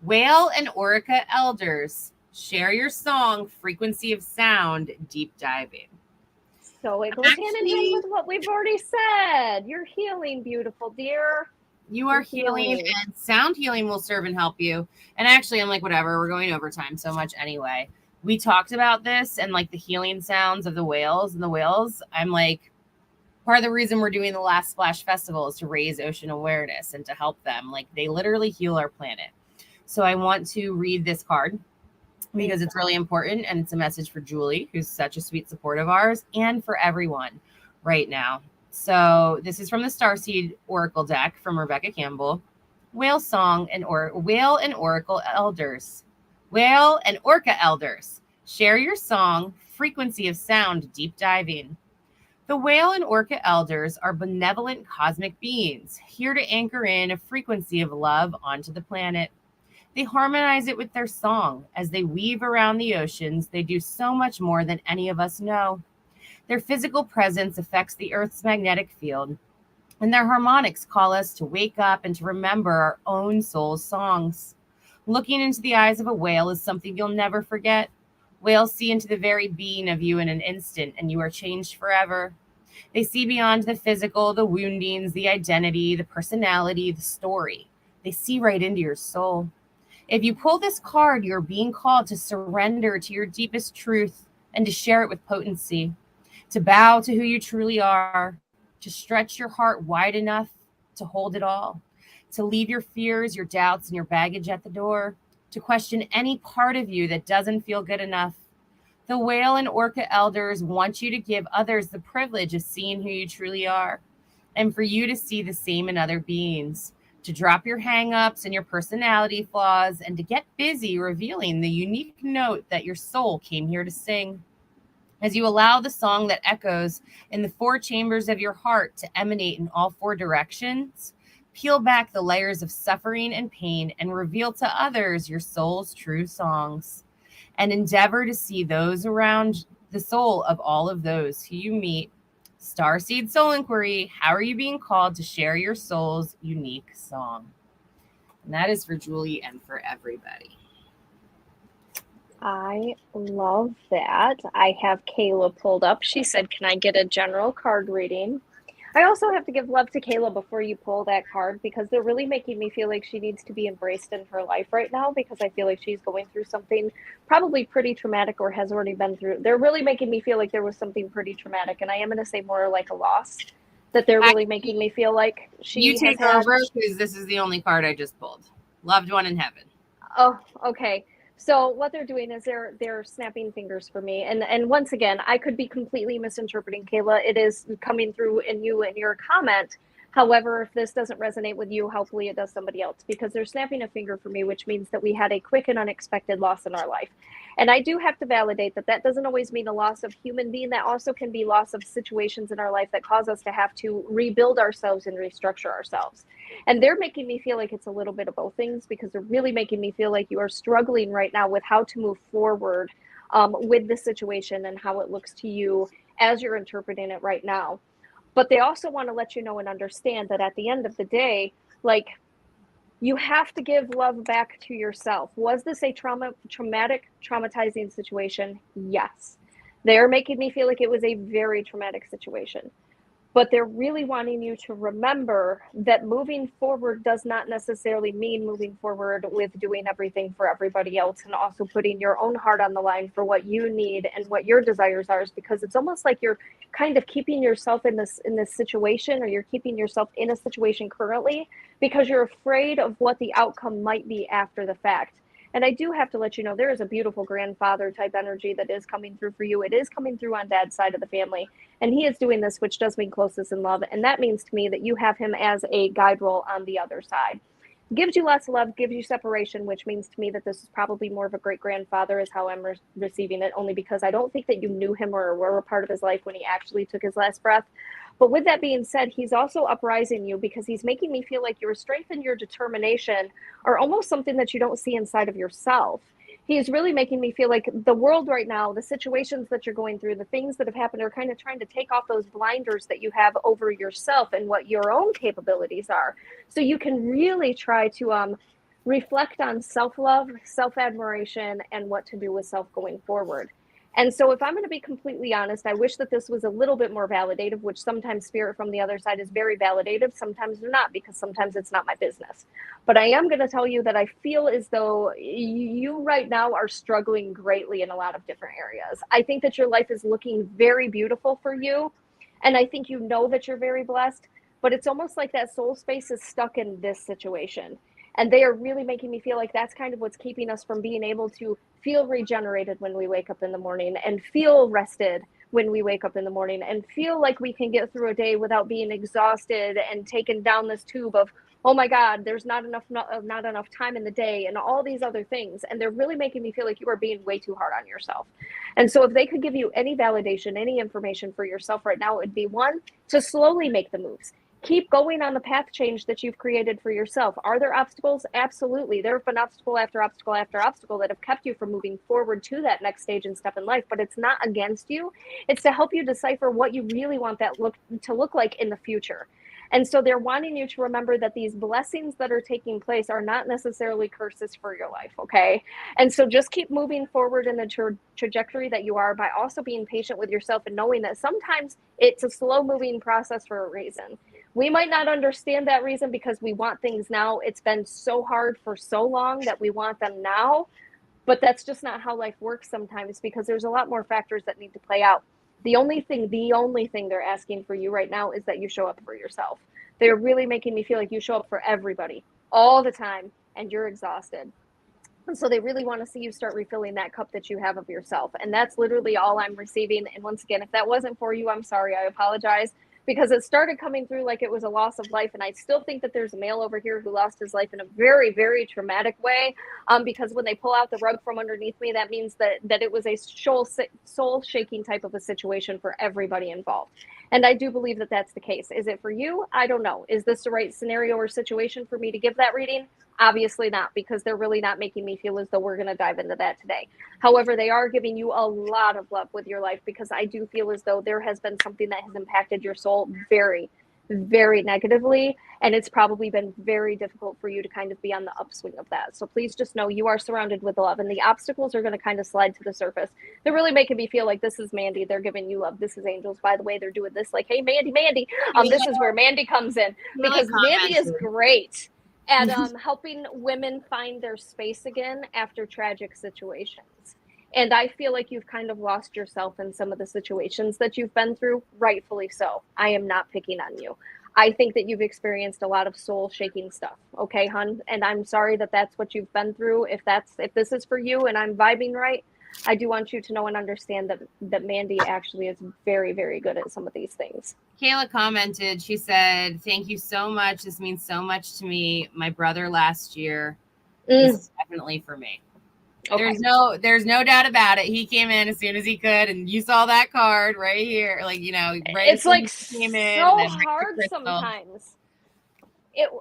Whale and Orica elders. Share your song, frequency of sound, deep diving. So it goes hand in hand with what we've already said. You're healing, beautiful dear. You are healing, and sound healing will serve and help you. And actually, I'm like, whatever, we're going overtime so much anyway. We talked about this and like the healing sounds of the whales and the whales. I'm like, part of the reason we're doing the Last Splash Festival is to raise ocean awareness and to help them. Like, they literally heal our planet. So I want to read this card because it's really important, and it's a message for Julie, who's such a sweet support of ours, and for everyone right now. So this is from the Starseed Oracle deck from Rebecca Campbell. Whale Song and Whale and Oracle Elders. Whale and Orca Elders. Share your song, frequency of sound, deep diving. The whale and orca elders are benevolent cosmic beings, here to anchor in a frequency of love onto the planet. They harmonize it with their song. As they weave around the oceans, they do so much more than any of us know. Their physical presence affects the Earth's magnetic field, and their harmonics call us to wake up and to remember our own soul's songs. Looking into the eyes of a whale is something you'll never forget. Whales see into the very being of you in an instant, and you are changed forever. They see beyond the physical, the woundings, the identity, the personality, the story. They see right into your soul. If you pull this card, you're being called to surrender to your deepest truth and to share it with potency, to bow to who you truly are, to stretch your heart wide enough to hold it all, to leave your fears, your doubts, and your baggage at the door, to question any part of you that doesn't feel good enough. The whale and orca elders want you to give others the privilege of seeing who you truly are, and for you to see the same in other beings, to drop your hang-ups and your personality flaws, and to get busy revealing the unique note that your soul came here to sing. As you allow the song that echoes in the four chambers of your heart to emanate in all four directions, peel back the layers of suffering and pain and reveal to others your soul's true songs. And endeavor to see those around the soul of all of those who you meet. Starseed Soul Inquiry, how are you being called to share your soul's unique song? And that is for Julie and for everybody. I love that. I have Kayla pulled up. She said, can I get a general card reading? I also have to give love to Kayla before you pull that card, because they're really making me feel like she needs to be embraced in her life right now, because I feel like she's going through something probably pretty traumatic or has already been through. They're really making me feel like there was something pretty traumatic, and I am going to say more like a loss, that they're really making me feel like she You take has over, because this is the only card I just pulled. Loved one in heaven. Oh, okay. So what they're doing is they're snapping fingers for me. And once again, I could be completely misinterpreting, Kayla. It is coming through in you and your comment. However, if this doesn't resonate with you, hopefully it does somebody else, because they're snapping a finger for me, which means that we had a quick and unexpected loss in our life. And I do have to validate that that doesn't always mean a loss of human being. That also can be loss of situations in our life that cause us to have to rebuild ourselves and restructure ourselves. And they're making me feel like it's a little bit of both things, because they're really making me feel like you are struggling right now with how to move forward with the situation and how it looks to you as you're interpreting it right now. But they also want to let you know and understand that at the end of the day, like, you have to give love back to yourself. Was this a traumatic, traumatizing situation? Yes. They're making me feel like it was a very traumatic situation. But they're really wanting you to remember that moving forward does not necessarily mean moving forward with doing everything for everybody else, and also putting your own heart on the line for what you need and what your desires are, because it's almost like you're kind of keeping yourself in this situation, or you're keeping yourself in a situation currently because you're afraid of what the outcome might be after the fact. And I do have to let you know, there is a beautiful grandfather type energy that is coming through for you. It is coming through on Dad's side of the family. And he is doing this, which does mean closeness and love. And that means to me that you have him as a guide role on the other side. Gives you lots of love, gives you separation, which means to me that this is probably more of a great grandfather, is how I'm receiving it, only because I don't think that you knew him or were a part of his life when he actually took his last breath. But with that being said, he's also uprising you, because he's making me feel like your strength and your determination are almost something that you don't see inside of yourself. He's really making me feel like the world right now, the situations that you're going through, the things that have happened, are kind of trying to take off those blinders that you have over yourself and what your own capabilities are. So you can really try to reflect on self-love, self-admiration, and what to do with self going forward. And so if I'm going to be completely honest, I wish that this was a little bit more validative, which sometimes spirit from the other side is very validative. Sometimes they're not, because sometimes it's not my business. But I am going to tell you that I feel as though you right now are struggling greatly in a lot of different areas. I think that your life is looking very beautiful for you. And I think you know that you're very blessed, but it's almost like that soul space is stuck in this situation. And they are really making me feel like that's kind of what's keeping us from being able to feel regenerated when we wake up in the morning and feel rested when we wake up in the morning and feel like we can get through a day without being exhausted and taken down this tube of, oh my God, there's not enough time in the day and all these other things. And they're really making me feel like you are being way too hard on yourself. And so if they could give you any validation, any information for yourself right now, it would be one, to slowly make the moves. Keep going on the path change that you've created for yourself. Are there obstacles? Absolutely. There have been obstacle after obstacle after obstacle that have kept you from moving forward to that next stage and step in life, but it's not against you. It's to help you decipher what you really want that to look like in the future. And so they're wanting you to remember that these blessings that are taking place are not necessarily curses for your life, okay? And so just keep moving forward in the trajectory that you are, by also being patient with yourself and knowing that sometimes it's a slow moving process for a reason. We might not understand that reason because we want things now. It's been so hard for so long that we want them now, but that's just not how life works sometimes, because there's a lot more factors that need to play out. The only thing they're asking for you right now is that you show up for yourself. They're really making me feel like you show up for everybody all the time and you're exhausted. And so they really want to see you start refilling that cup that you have of yourself. And that's literally all I'm receiving. And once again, if that wasn't for you, I'm sorry. I apologize, because it started coming through like it was a loss of life. And I still think that there's a male over here who lost his life in a very, very traumatic way. Because when they pull out the rug from underneath me, that means that it was a soul shaking type of a situation for everybody involved. And I do believe that that's the case. Is it for you? I don't know. Is this the right scenario or situation for me to give that reading? Obviously not, because they're really not making me feel as though we're going to dive into that today. However, they are giving you a lot of love with your life, because I do feel as though there has been something that has impacted your soul very, very negatively. And it's probably been very difficult for you to kind of be on the upswing of that. So please just know you are surrounded with love, and the obstacles are going to kind of slide to the surface. They're really making me feel like this is Mandee. They're giving you love. This is angels. By the way, they're doing this like, hey, Mandee. This is where Mandee comes in, because Mandee is great at helping women find their space again after tragic situations. And I feel like you've kind of lost yourself in some of the situations that you've been through, rightfully so. I am not picking on you. I think that you've experienced a lot of soul shaking stuff. Okay, hun? And I'm sorry that that's what you've been through. If this is for you and I'm vibing right, I do want you to know and understand that Mandee actually is very, very good at some of these things. Kayla commented, she said, thank you so much. This means so much to me. My brother last year is definitely for me. Okay. There's no doubt about it. He came in as soon as he could, and you saw that card right here. Like, you know, right. It's like came in, so hard sometimes.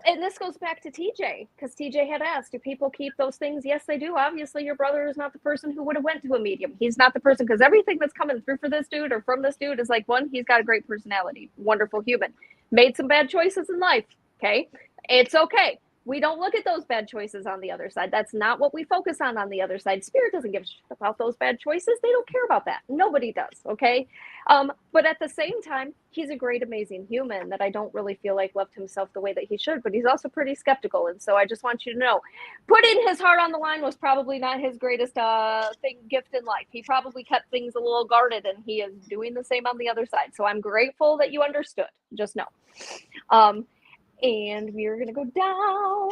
And this goes back to TJ, because TJ had asked, do people keep those things? Yes, they do. Obviously, your brother is not the person who would have went to a medium. He's not the person, because everything that's coming through for this dude or from this dude is like, one, he's got a great personality, wonderful human, made some bad choices in life. Okay. It's okay. We don't look at those bad choices on the other side. That's not what we focus on the other side. Spirit doesn't give a shit about those bad choices. They don't care about that. Nobody does, okay? But at the same time, he's a great, amazing human that I don't really feel like loved himself the way that he should, but he's also pretty skeptical. And so I just want you to know, putting his heart on the line was probably not his greatest gift in life. He probably kept things a little guarded, and he is doing the same on the other side. So I'm grateful that you understood. Just know. And we're going to go down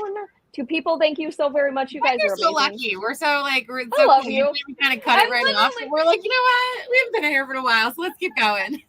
to people. Thank you so very much. You guys are so lucky. We're so I love you. We kind of cut it right off. We're like, you know what? We haven't been here for a while, so let's keep going.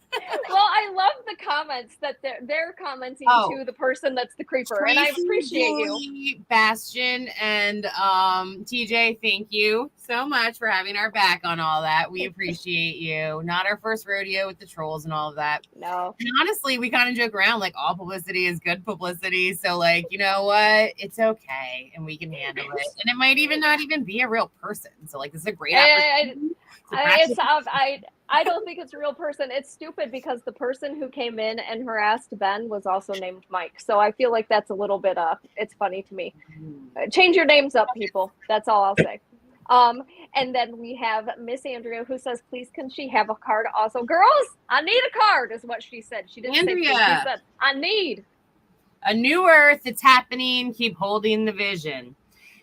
Well, I love the comments that they're commenting to the person that's the creeper, Tracy, and I appreciate you. Bastion and TJ, thank you so much for having our back on all that. We appreciate you. Not our first rodeo with the trolls and all of that. No. And honestly, we kind of joke around like all publicity is good publicity. So like, you know what? It's okay, and we can handle it. And it might even not even be a real person. So like, this is a great opportunity. I don't think it's a real person. It's stupid because the person who came in and harassed Ben was also named Mike. So I feel like that's a little bit, it's funny to me. Change your names up, people. That's all I'll say. And then we have Miss Andrea, who says, please, can she have a card also? Girls, I need a card is what she said. She didn't say please. She said, I need. A new earth. It's happening. Keep holding the vision.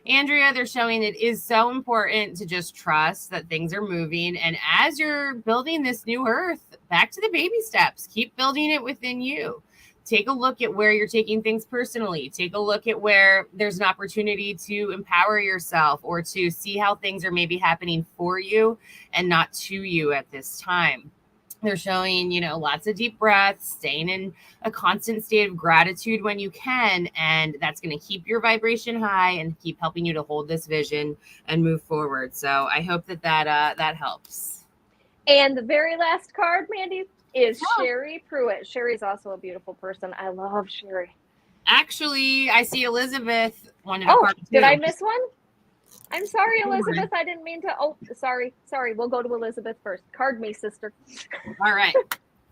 Andrea, they're showing it is so important to just trust that things are moving. And as you're building this new earth, back to the baby steps, keep building it within you. Take a look at where you're taking things personally. Take a look at where there's an opportunity to empower yourself or to see how things are maybe happening for you and not to you at this time. They're showing, lots of deep breaths, staying in a constant state of gratitude when you can. And that's going to keep your vibration high and keep helping you to hold this vision and move forward. So I hope that helps. And the very last card, Mandee, is Oh. Sherry Pruitt. Sherry's also a beautiful person. I love Sherry. Actually, I see Elizabeth wanted a card too. Did I miss one? I'm sorry, Elizabeth. I didn't mean to. Oh, sorry. We'll go to Elizabeth first. Card me, sister. All right.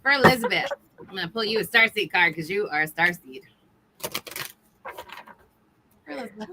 For Elizabeth, I'm going to pull you a starseed card because you are a starseed. For Elizabeth.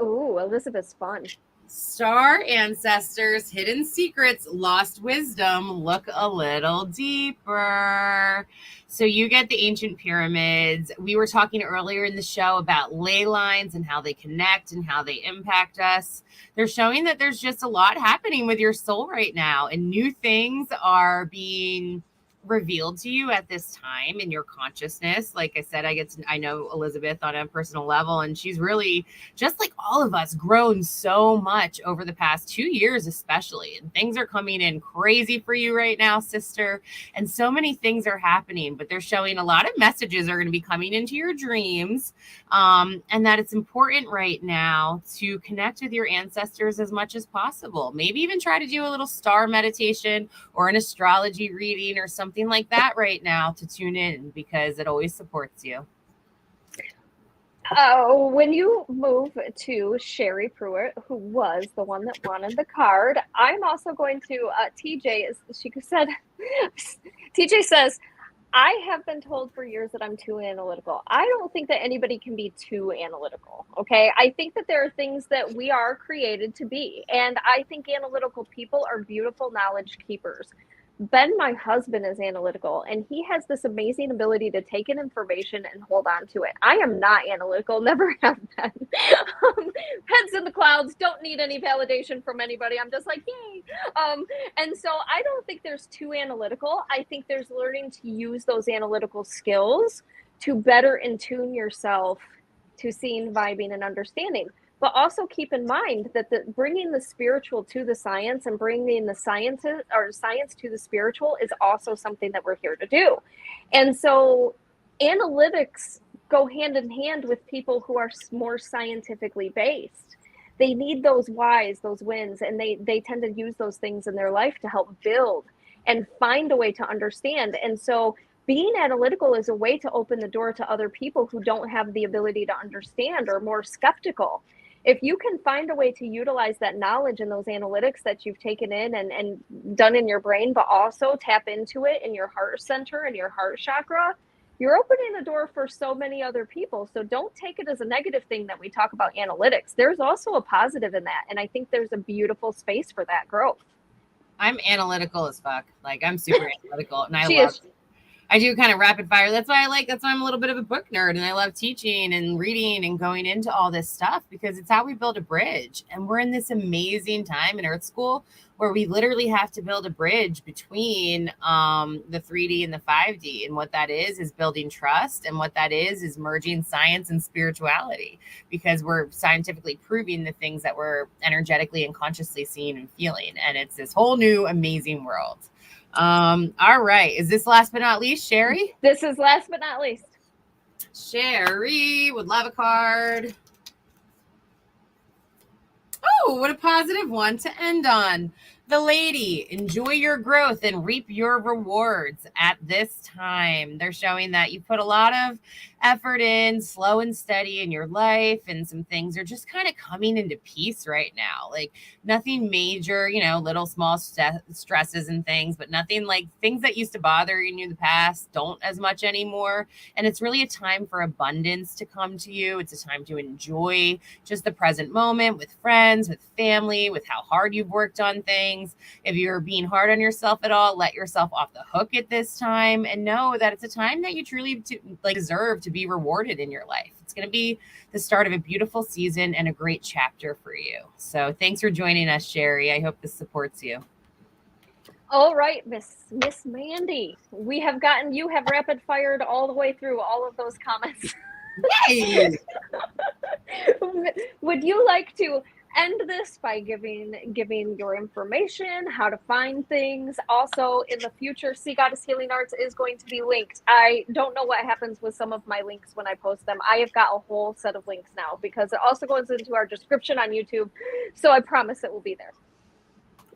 Ooh, Elizabeth's fun. Star ancestors, hidden secrets, lost wisdom, look a little deeper. So you get the ancient pyramids. We were talking earlier in the show about ley lines and how they connect and how they impact us. They're showing that there's just a lot happening with your soul right now, and new things are being revealed to you at this time in your consciousness. Like I said, I know Elizabeth on a personal level, and she's really, just like all of us, grown so much over the past 2 years, especially. And things are coming in crazy for you right now, sister. And so many things are happening, but they're showing a lot of messages are going to be coming into your dreams. And that it's important right now to connect with your ancestors as much as possible. Maybe even try to do a little star meditation or an astrology reading or something like that right now to tune in, because it always supports you. When you move to Sherry Pruitt, who was the one that wanted the card, I'm also going to TJ. She said, TJ says, I have been told for years that I'm too analytical. I don't think that anybody can be too analytical. Okay. I think that there are things that we are created to be. And I think analytical people are beautiful knowledge keepers. Ben, my husband, is analytical, and he has this amazing ability to take in information and hold on to it. I am not analytical, never have been. Heads in the clouds, don't need any validation from anybody. I'm just like, yay. And so I don't think there's too analytical. I think there's learning to use those analytical skills to better attune yourself to seeing, vibing, and understanding. But also keep in mind that bringing the spiritual to the science and bringing the science to the spiritual is also something that we're here to do. And so analytics go hand in hand with people who are more scientifically based. They need those whys, those wins, and they tend to use those things in their life to help build and find a way to understand. And so being analytical is a way to open the door to other people who don't have the ability to understand or more skeptical. If you can find a way to utilize that knowledge and those analytics that you've taken in and done in your brain, but also tap into it in your heart center and your heart chakra, you're opening the door for so many other people. So don't take it as a negative thing that we talk about analytics. There's also a positive in that. And I think there's a beautiful space for that growth. I'm analytical as fuck. Like, I'm super analytical, and I do kind of rapid fire. That's why I'm a little bit of a book nerd, and I love teaching and reading and going into all this stuff, because it's how we build a bridge. And we're in this amazing time in Earth School where we literally have to build a bridge between the 3D and the 5D. And what that is building trust. And what that is merging science and spirituality, because we're scientifically proving the things that we're energetically and consciously seeing and feeling. And it's this whole new amazing world. All right. Is this last but not least, Sherry? This is last but not least. Sherry would love a card. Oh, what a positive one to end on. The lady, enjoy your growth and reap your rewards at this time. They're showing that you put a lot of effort in, slow and steady in your life, and some things are just kind of coming into peace right now. Like nothing major, little small stresses and things, but nothing like things that used to bother you in the past don't as much anymore. And it's really a time for abundance to come to you. It's a time to enjoy just the present moment with friends, with family, with how hard you've worked on things. If you're being hard on yourself at all, let yourself off the hook at this time and know that it's a time that you truly deserve to be rewarded in your life. It's going to be the start of a beautiful season and a great chapter for you. So thanks for joining us, Sherry. I hope this supports you. All right, Miss Mandee, you have rapid fired all the way through all of those comments. Yay! Would you like to end this by giving your information, how to find things. Also, in the future, Sea Goddess Healing Arts is going to be linked. I don't know what happens with some of my links when I post them. I have got a whole set of links now because it also goes into our description on YouTube. So I promise it will be there.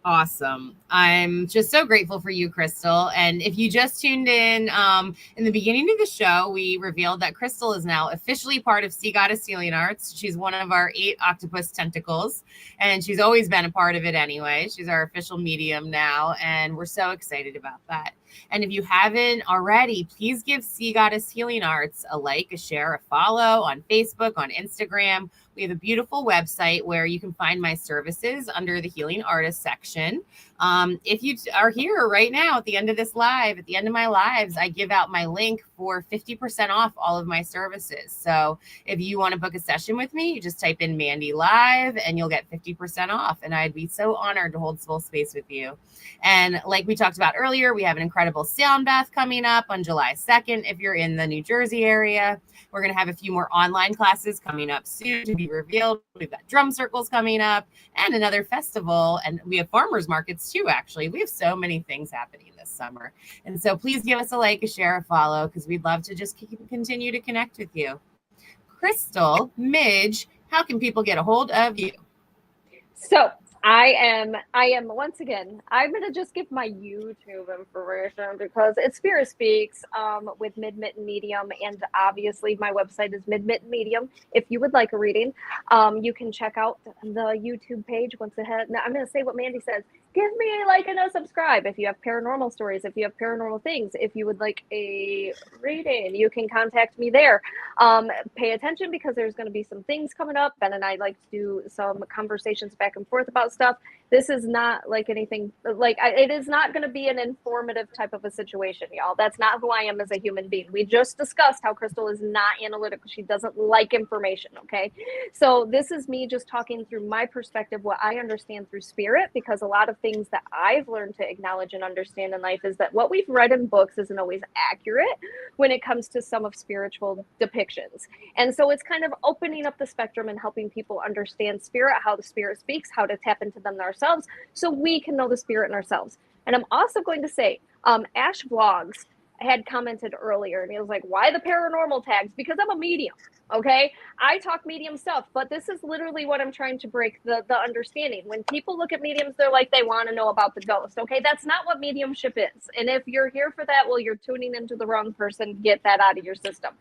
Awesome. I'm just so grateful for you, Crystal. And if you just tuned in the beginning of the show, we revealed that Crystal is now officially part of Sea Goddess Healing Arts. She's one of our 8 octopus tentacles, and she's always been a part of it anyway. She's our official medium now, and we're so excited about that. And if you haven't already, please give Sea Goddess Healing Arts a like, a share, a follow on Facebook, on Instagram. We have a beautiful website where you can find my services under the Healing Artist section. If you are here right now at the end of this live, at the end of my lives, I give out my link for 50% off all of my services. So if you want to book a session with me, you just type in Mandee Live and you'll get 50% off. And I'd be so honored to hold full space with you. And like we talked about earlier, we have an incredible sound bath coming up on July 2nd. If you're in the New Jersey area, we're going to have a few more online classes coming up soon to be revealed. We've got drum circles coming up and another festival. And we have farmers markets too, actually. We have so many things happening this summer. And so please give us a like, a share, a follow, because we'd love to just continue to connect with you. Crystal, Midge, how can people get a hold of you? So I am once again, I'm going to just give my YouTube information because it's Spirit Speaks with Mitten Medium. And obviously my website is Mitten Medium. If you would like a reading, you can check out the YouTube page once ahead. Now I'm going to say what Mandee says. Give me a like and a subscribe if you have paranormal stories, if you have paranormal things, if you would like a reading, you can contact me there. Pay attention because there's going to be some things coming up. Ben and I like to do some conversations back and forth about stuff. This is not like anything like it is not going to be an informative type of a situation, y'all. That's not who I am as a human being. We just discussed how Crystal is not analytical. She doesn't like information. Okay. So this is me just talking through my perspective, what I understand through spirit, because a lot of things that I've learned to acknowledge and understand in life is that what we've read in books isn't always accurate when it comes to some of spiritual depictions. And so it's kind of opening up the spectrum and helping people understand spirit, how the spirit speaks, how to tap into them ourselves so we can know the spirit in ourselves. And I'm also going to say, Ash Vlogs had commented earlier and he was like, why the paranormal tags? Because I'm a medium. Okay. I talk medium stuff, but this is literally what I'm trying to break the understanding. When people look at mediums, they're like, they want to know about the ghost. Okay. That's not what mediumship is. And if you're here for that, well, you're tuning into the wrong person. Get that out of your system.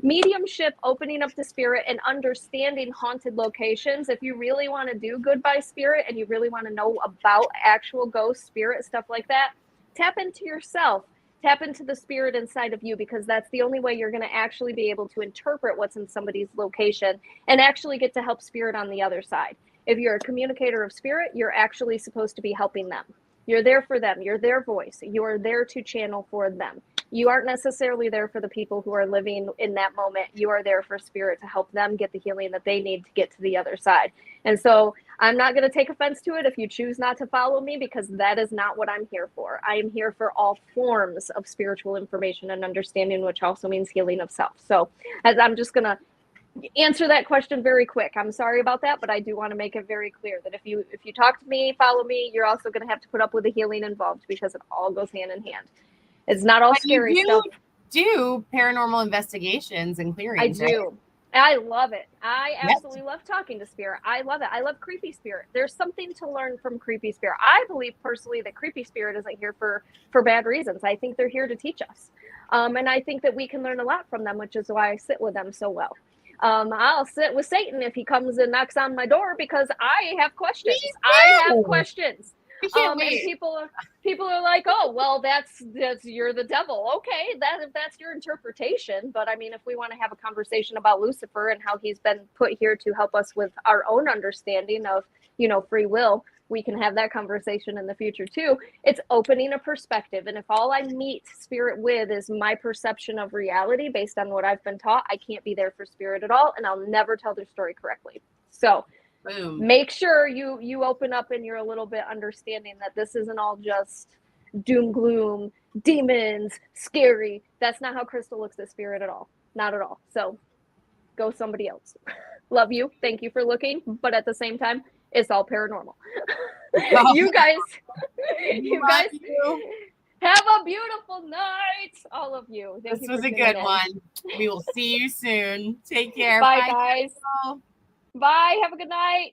Mediumship, opening up the spirit and understanding haunted locations. If you really want to do good by spirit and you really want to know about actual ghost spirit, stuff like that, tap into yourself. Tap into the spirit inside of you, because that's the only way you're going to actually be able to interpret what's in somebody's location and actually get to help spirit on the other side. If you're a communicator of spirit, you're actually supposed to be helping them. You're there for them. You're their voice. You're there to channel for them. You aren't necessarily there for the people who are living in that moment. You are there for spirit to help them get the healing that they need to get to the other side. And so I'm not going to take offense to it if you choose not to follow me, because that is not what I'm here for. I am here for all forms of spiritual information and understanding, which also means healing of self. So as I'm just going to answer that question very quick. I'm sorry about that, but I do want to make it very clear that if you talk to me, follow me, you're also going to have to put up with the healing involved, because it all goes hand in hand. It's not all scary stuff. Do paranormal investigations and clearings. I do. Right? I love it. I absolutely love talking to spirit. I love it. I love creepy spirit. There's something to learn from creepy spirit. I believe personally that creepy spirit isn't here for bad reasons. I think they're here to teach us. And I think that we can learn a lot from them, which is why I sit with them so well. I'll sit with Satan if he comes and knocks on my door, because I have questions. I have questions. And people are like, oh, well, that's you're the devil. Okay, if that's your interpretation. But I mean, if we want to have a conversation about Lucifer and how he's been put here to help us with our own understanding of, free will, we can have that conversation in the future too. It's opening a perspective. And if all I meet spirit with is my perception of reality based on what I've been taught, I can't be there for spirit at all. And I'll never tell their story correctly. So boom. Make sure you open up and you're a little bit understanding that this isn't all just doom, gloom, demons, scary. That's not how Crystal looks at spirit at all. Not at all. So go somebody else. Love you. Thank you for looking. But at the same time, It's all paranormal. Oh, You guys love you. have a beautiful night, all of you. Thank This you was for a tuning good in. one. We will see you soon. Take care. Bye, guys. Bye. Bye. Have a good night.